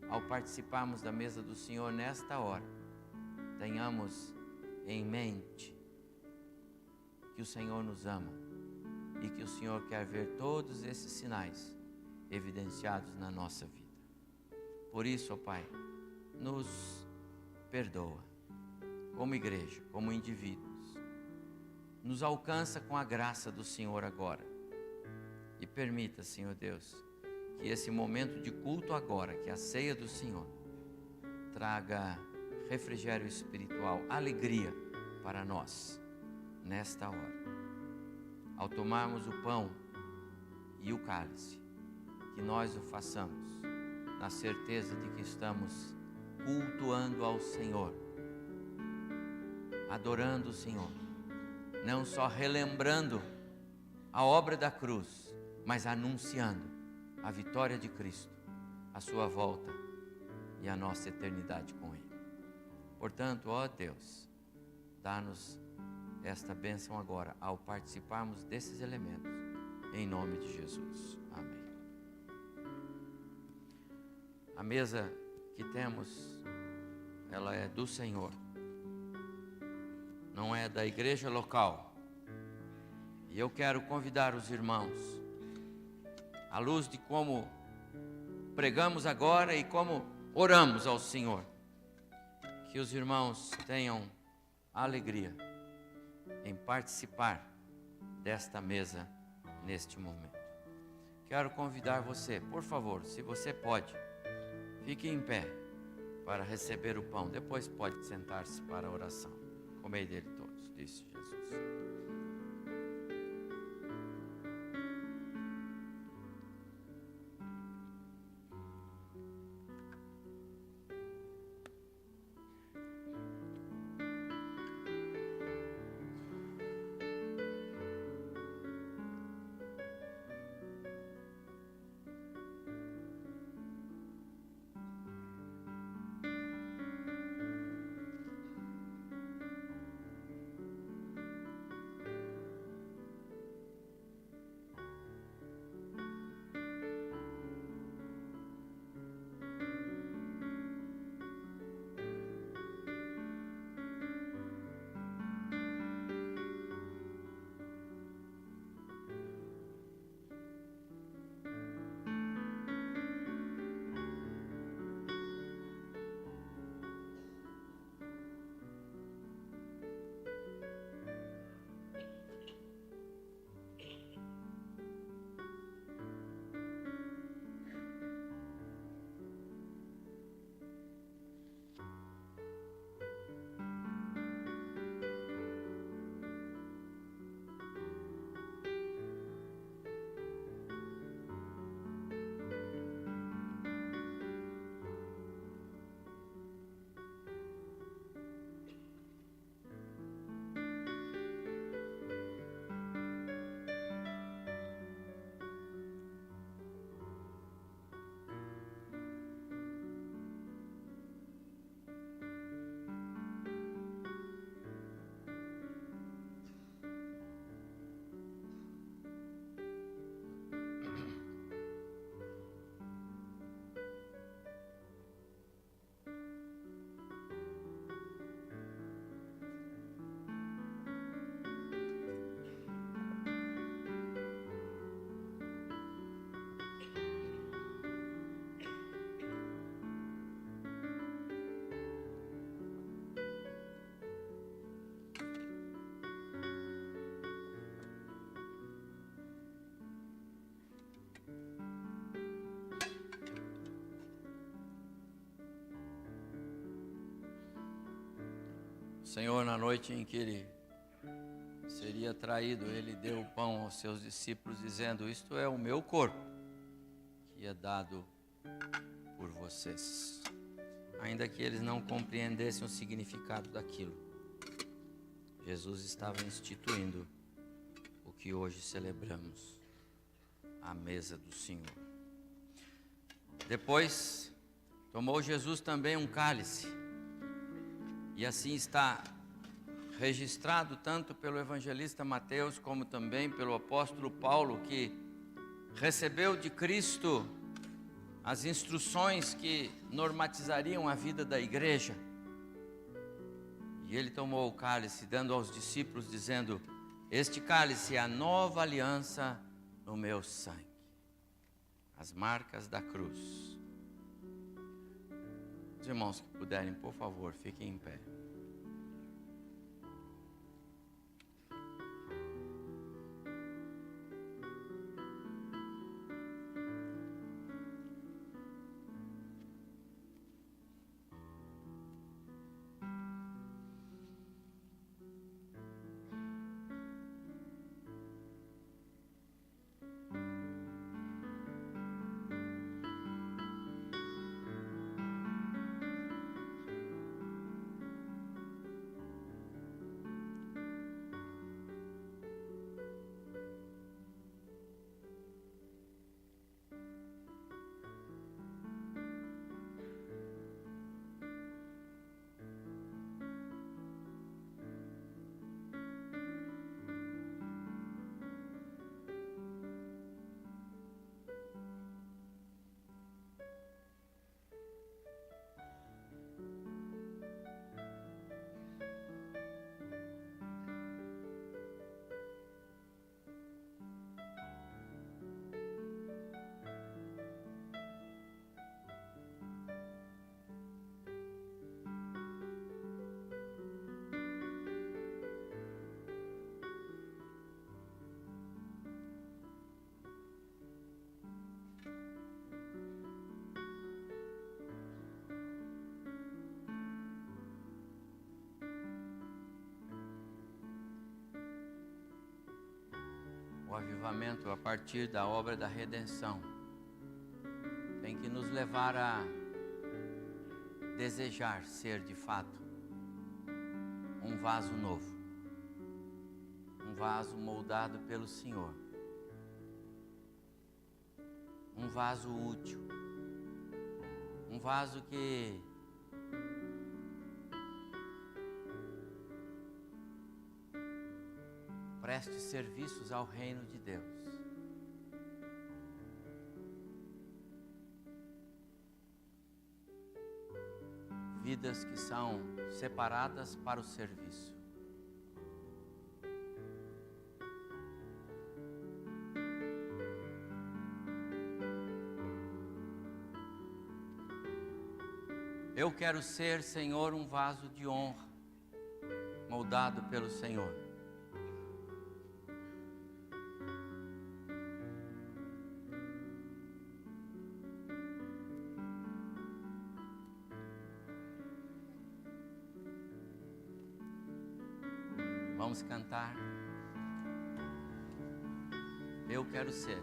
ao participarmos da mesa do Senhor nesta hora, tenhamos em mente que o Senhor nos ama e que o Senhor quer ver todos esses sinais evidenciados na nossa vida. Por isso, ó Pai, nos perdoa como igreja, como indivíduos. Nos alcança com a graça do Senhor agora. E permita, Senhor Deus, que esse momento de culto agora, que é a ceia do Senhor, traga refrigério espiritual, alegria para nós, nesta hora. Ao tomarmos o pão e o cálice, que nós o façamos na certeza de que estamos cultuando ao Senhor, adorando o Senhor, não só relembrando a obra da cruz, mas anunciando a vitória de Cristo, a sua volta e a nossa eternidade com Ele. Portanto, ó Deus, dá-nos esta bênção agora, ao participarmos desses elementos, em nome de Jesus. Amém. A mesa que temos, ela é do Senhor, não é da igreja local. E eu quero convidar os irmãos, à luz de como pregamos agora e como oramos ao Senhor, que os irmãos tenham alegria em participar desta mesa neste momento. Quero convidar você, por favor, se você pode, fique em pé para receber o pão. Depois pode sentar-se para a oração. Comei dele todos, disse Jesus. Senhor, na noite em que Ele seria traído, Ele deu o pão aos seus discípulos, dizendo: isto é o meu corpo, que é dado por vocês. Ainda que eles não compreendessem o significado daquilo, Jesus estava instituindo o que hoje celebramos, a mesa do Senhor. Depois, tomou Jesus também um cálice, e assim está registrado tanto pelo evangelista Mateus como também pelo apóstolo Paulo, que recebeu de Cristo as instruções que normatizariam a vida da igreja. E ele tomou o cálice, dando aos discípulos, dizendo: este cálice é a nova aliança no meu sangue. As marcas da cruz. Os irmãos que puderem, por favor, fiquem em pé. avivamento a partir da obra da redenção tem que nos levar a desejar ser de fato um vaso novo, um vaso moldado pelo Senhor, um vaso útil, um vaso que preste serviços ao reino de Deus. Vidas que são separadas para o serviço. Eu quero ser, Senhor, um vaso de honra, moldado pelo Senhor. Vamos cantar. Eu quero ser.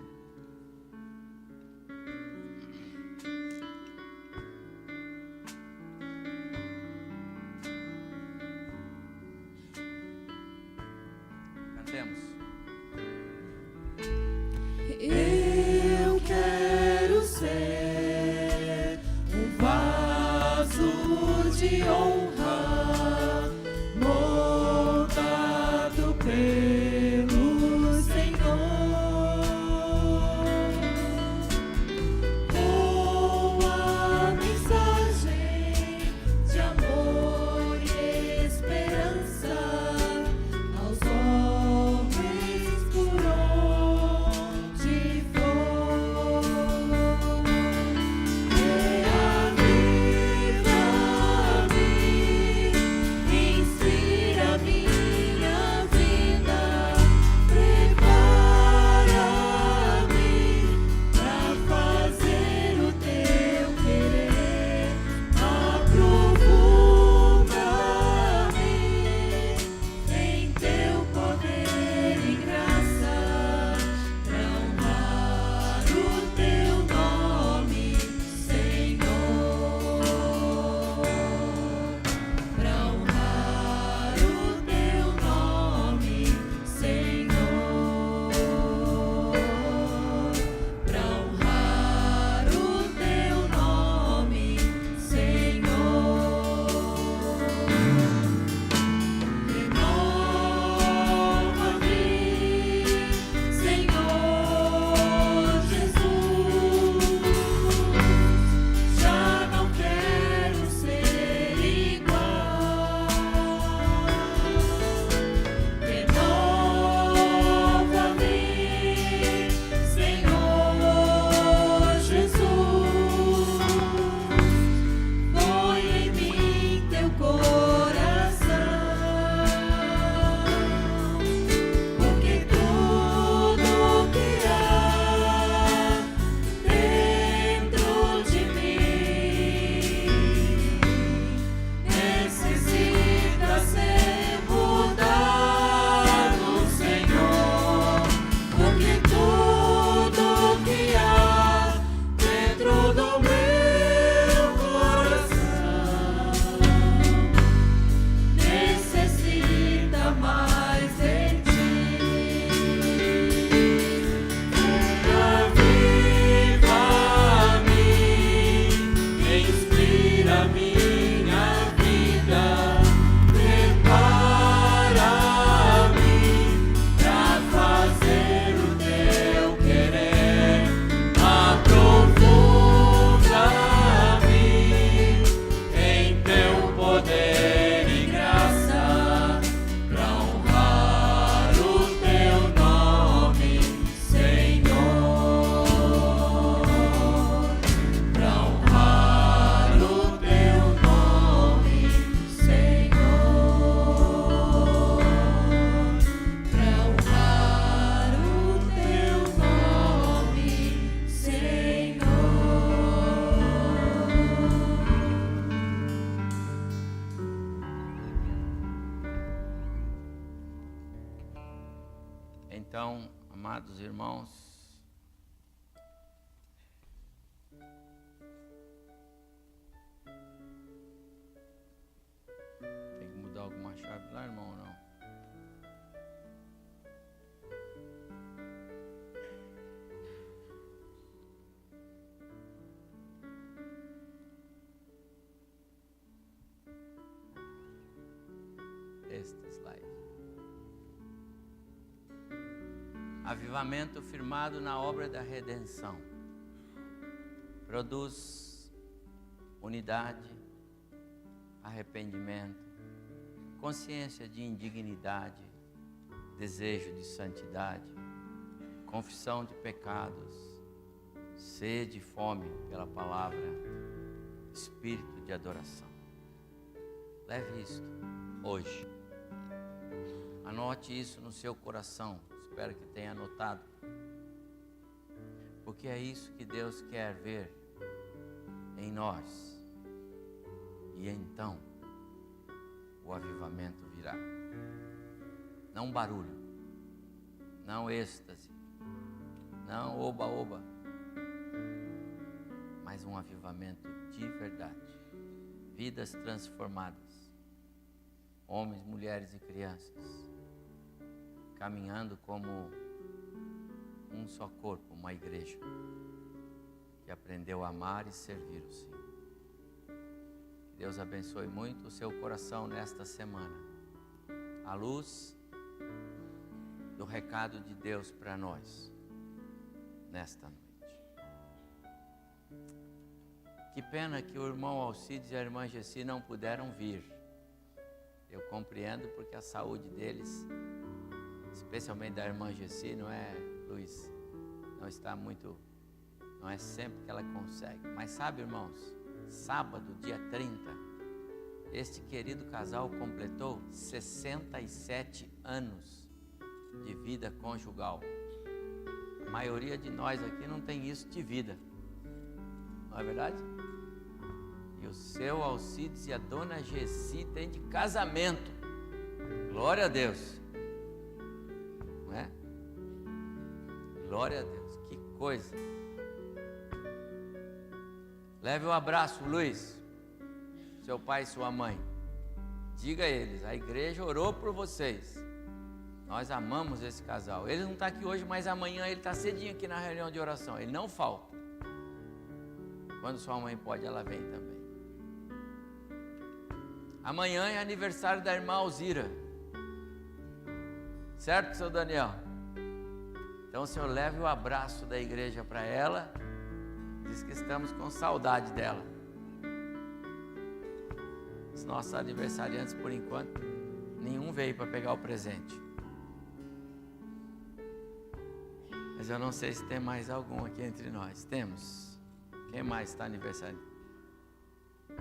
Cantemos. Eu quero ser um vaso de honra, moldado pelo Senhor, com a mensagem de amor e esperança aos homens por onde for. Reaviva-me Amados irmãos, tem que mudar alguma chave lá, irmão, ou não? Este slide. Avivamento firmado na obra da redenção produz unidade, arrependimento, consciência de indignidade, desejo de santidade, confissão de pecados, sede e fome pela palavra, espírito de adoração. Leve isto hoje. Anote isso no seu coração. Espero que tenha anotado. Porque é isso que Deus quer ver em nós. E então o avivamento virá. Não barulho, não êxtase, não oba-oba, mas um avivamento de verdade. Vidas transformadas, homens, mulheres e crianças, caminhando como um só corpo, uma igreja que aprendeu a amar e servir o Senhor. Que Deus abençoe muito o seu coração nesta semana, à luz do recado de Deus para nós nesta noite. Que pena que o irmão Alcides e a irmã Gessi não puderam vir. Eu compreendo, porque a saúde deles, especialmente da irmã Gessi, não é, Luiz? Não está muito, não é sempre que ela consegue. Mas sabe, irmãos, sábado, dia 30, este querido casal completou 67 anos de vida conjugal. A maioria de nós aqui não tem isso de vida, não é verdade? E o seu Alcides e a dona Gessi têm de casamento. Glória a Deus. Não é? Glória a Deus. Que coisa. Leve um abraço, Luiz, seu pai e sua mãe. Diga a eles, a igreja orou por vocês. Nós amamos esse casal. Ele não está aqui hoje, mas amanhã ele está cedinho aqui na reunião de oração. Ele não falta. Quando sua mãe pode, ela vem também. Amanhã é aniversário da irmã Alzira. Certo, seu Daniel? Então o senhor leve o abraço da igreja para ela. Diz que estamos com saudade dela. Os nossos aniversariantes, por enquanto, nenhum veio para pegar o presente. Mas eu não sei se tem mais algum aqui entre nós. Temos. Quem mais está aniversariando?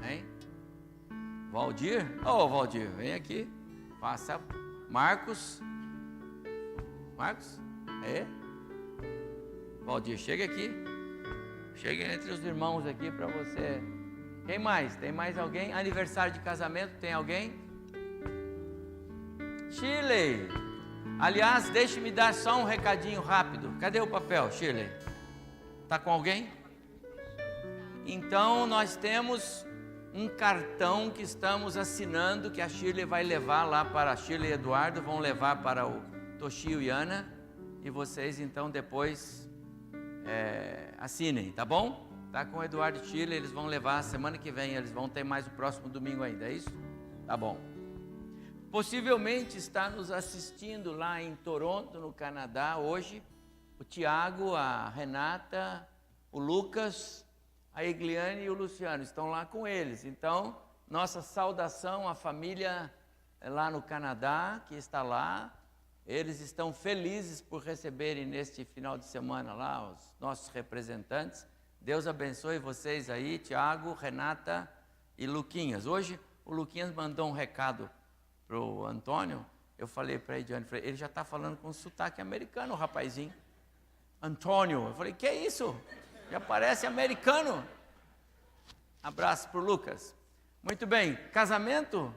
Hein? Valdir? Ô, Valdir, vem aqui. Faça. Marcos. Marcos? É? Valdir, chega aqui. Chega entre os irmãos aqui para você. Quem mais? Tem mais alguém? Aniversário de casamento, tem alguém? Shirley. Aliás, deixe-me dar só um recadinho rápido. Cadê o papel, Shirley? Está com alguém? Então, nós temos um cartão que estamos assinando, que a Shirley vai levar lá para a Shirley e Eduardo, vão levar para o Toshio e Ana, e vocês então depois assinem, tá bom? Tá com o Eduardo e Shirley, eles vão levar semana que vem, eles vão ter mais o próximo domingo ainda, é isso? Tá bom. Possivelmente está nos assistindo lá em Toronto, no Canadá, hoje, o Tiago, a Renata, o Lucas, a Egliane e o Luciano, estão lá com eles. Então, nossa saudação à família lá no Canadá, que está lá. Eles estão felizes por receberem neste final de semana lá os nossos representantes. Deus abençoe vocês aí, Tiago, Renata e Luquinhas. Hoje o Luquinhas mandou um recado para o Antônio. Eu falei para ele, ele já está falando com sotaque americano, o rapazinho. Antônio, eu falei, que é isso? Já parece americano. Abraço para o Lucas. Muito bem, casamento?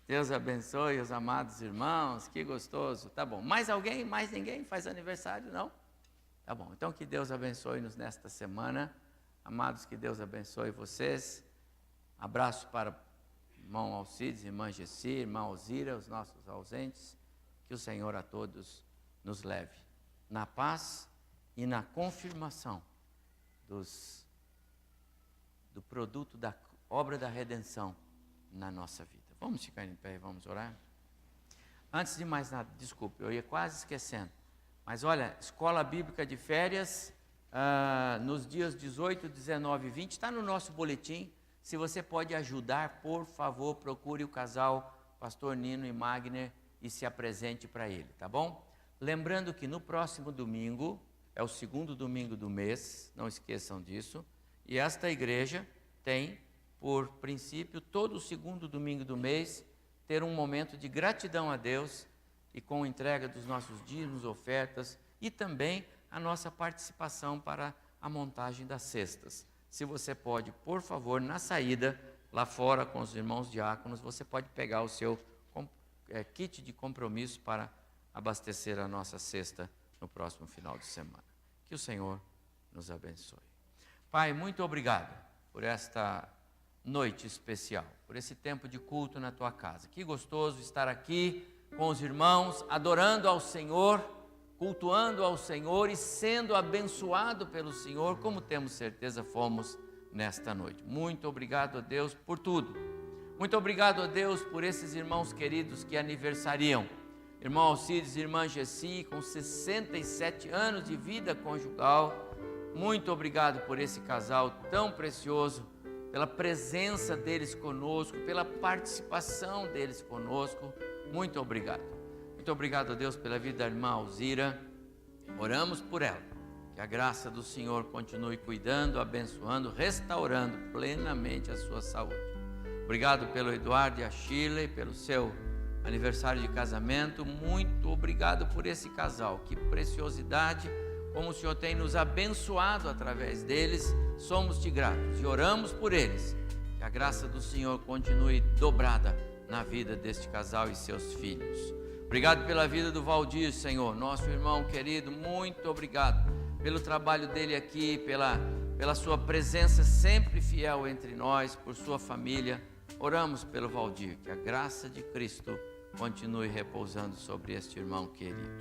Deus abençoe os amados irmãos, que gostoso. Tá bom, mais alguém, mais ninguém faz aniversário, não? Tá bom, então que Deus abençoe-nos nesta semana. Amados, que Deus abençoe vocês. Abraço para irmão Alcides, irmã Gessi, irmã Alzira, os nossos ausentes. Que o Senhor a todos nos leve na paz e na confirmação do produto da obra da redenção na nossa vida. Vamos ficar em pé e vamos orar? Antes de mais nada, desculpe, eu ia quase esquecendo. Mas olha, escola bíblica de férias, nos dias 18, 19 e 20, está no nosso boletim. Se você pode ajudar, por favor, procure o casal Pastor Nino e Magner e se apresente para ele, tá bom? Lembrando que no próximo domingo, é o segundo domingo do mês, não esqueçam disso, e esta igreja tem, por princípio, todo o segundo domingo do mês, ter um momento de gratidão a Deus e com entrega dos nossos dízimos, ofertas e também a nossa participação para a montagem das cestas. Se você pode, por favor, na saída, lá fora com os irmãos diáconos, você pode pegar o seu kit de compromisso para abastecer a nossa cesta no próximo final de semana. Que o Senhor nos abençoe. Pai, muito obrigado por esta noite especial, por esse tempo de culto na tua casa. Que gostoso estar aqui com os irmãos, adorando ao Senhor, cultuando ao Senhor e sendo abençoado pelo Senhor, como temos certeza fomos nesta noite. Muito obrigado a Deus por tudo. Muito obrigado a Deus por esses irmãos queridos que aniversariam. Irmão Alcides e irmã Gessi, com 67 anos de vida conjugal. Muito obrigado por esse casal tão precioso, pela presença deles conosco, pela participação deles conosco. Muito obrigado. Muito obrigado a Deus pela vida da irmã Alzira. Oramos por ela. Que a graça do Senhor continue cuidando, abençoando, restaurando plenamente a sua saúde. Obrigado pelo Eduardo e a Shirley, pelo seu aniversário de casamento. Muito obrigado por esse casal. Que preciosidade, como o Senhor tem nos abençoado através deles. Somos-te gratos e oramos por eles. Que a graça do Senhor continue dobrada na vida deste casal e seus filhos. Obrigado pela vida do Valdir, Senhor, nosso irmão querido. Muito obrigado pelo trabalho dele aqui, pela sua presença sempre fiel entre nós, por sua família. Oramos pelo Valdir, que a graça de Cristo continue repousando sobre este irmão querido.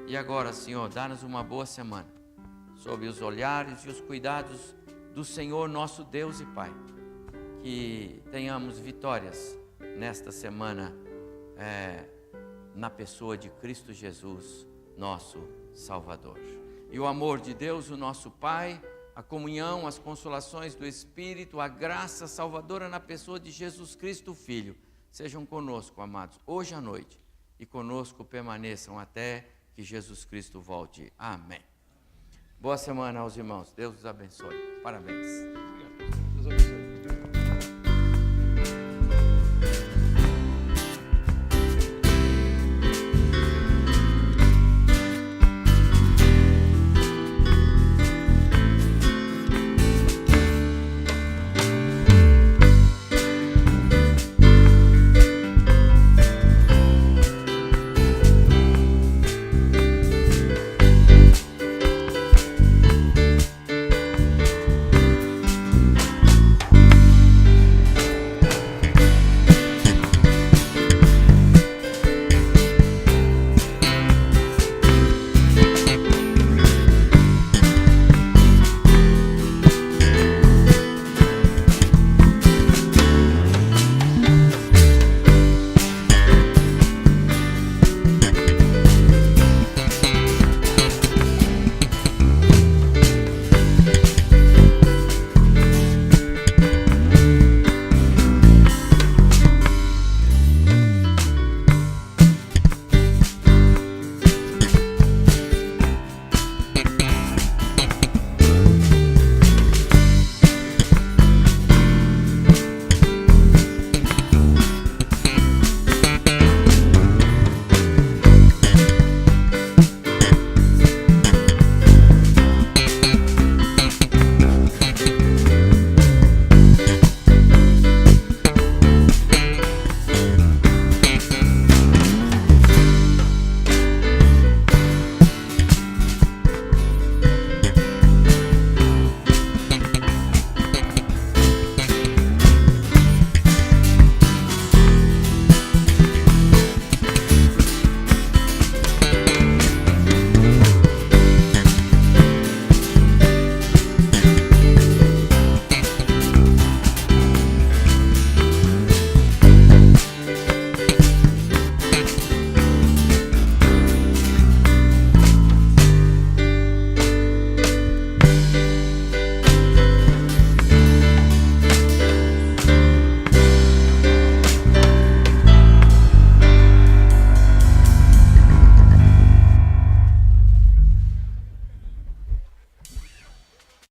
E agora, Senhor, dá-nos uma boa semana, sob os olhares e os cuidados do Senhor, nosso Deus e Pai. Que tenhamos vitórias nesta semana, na pessoa de Cristo Jesus, nosso Salvador. E o amor de Deus, o nosso Pai, a comunhão, as consolações do Espírito, a graça salvadora na pessoa de Jesus Cristo, o Filho, sejam conosco, amados, hoje à noite, e conosco permaneçam até que Jesus Cristo volte. Amém. Boa semana aos irmãos. Deus os abençoe. Parabéns.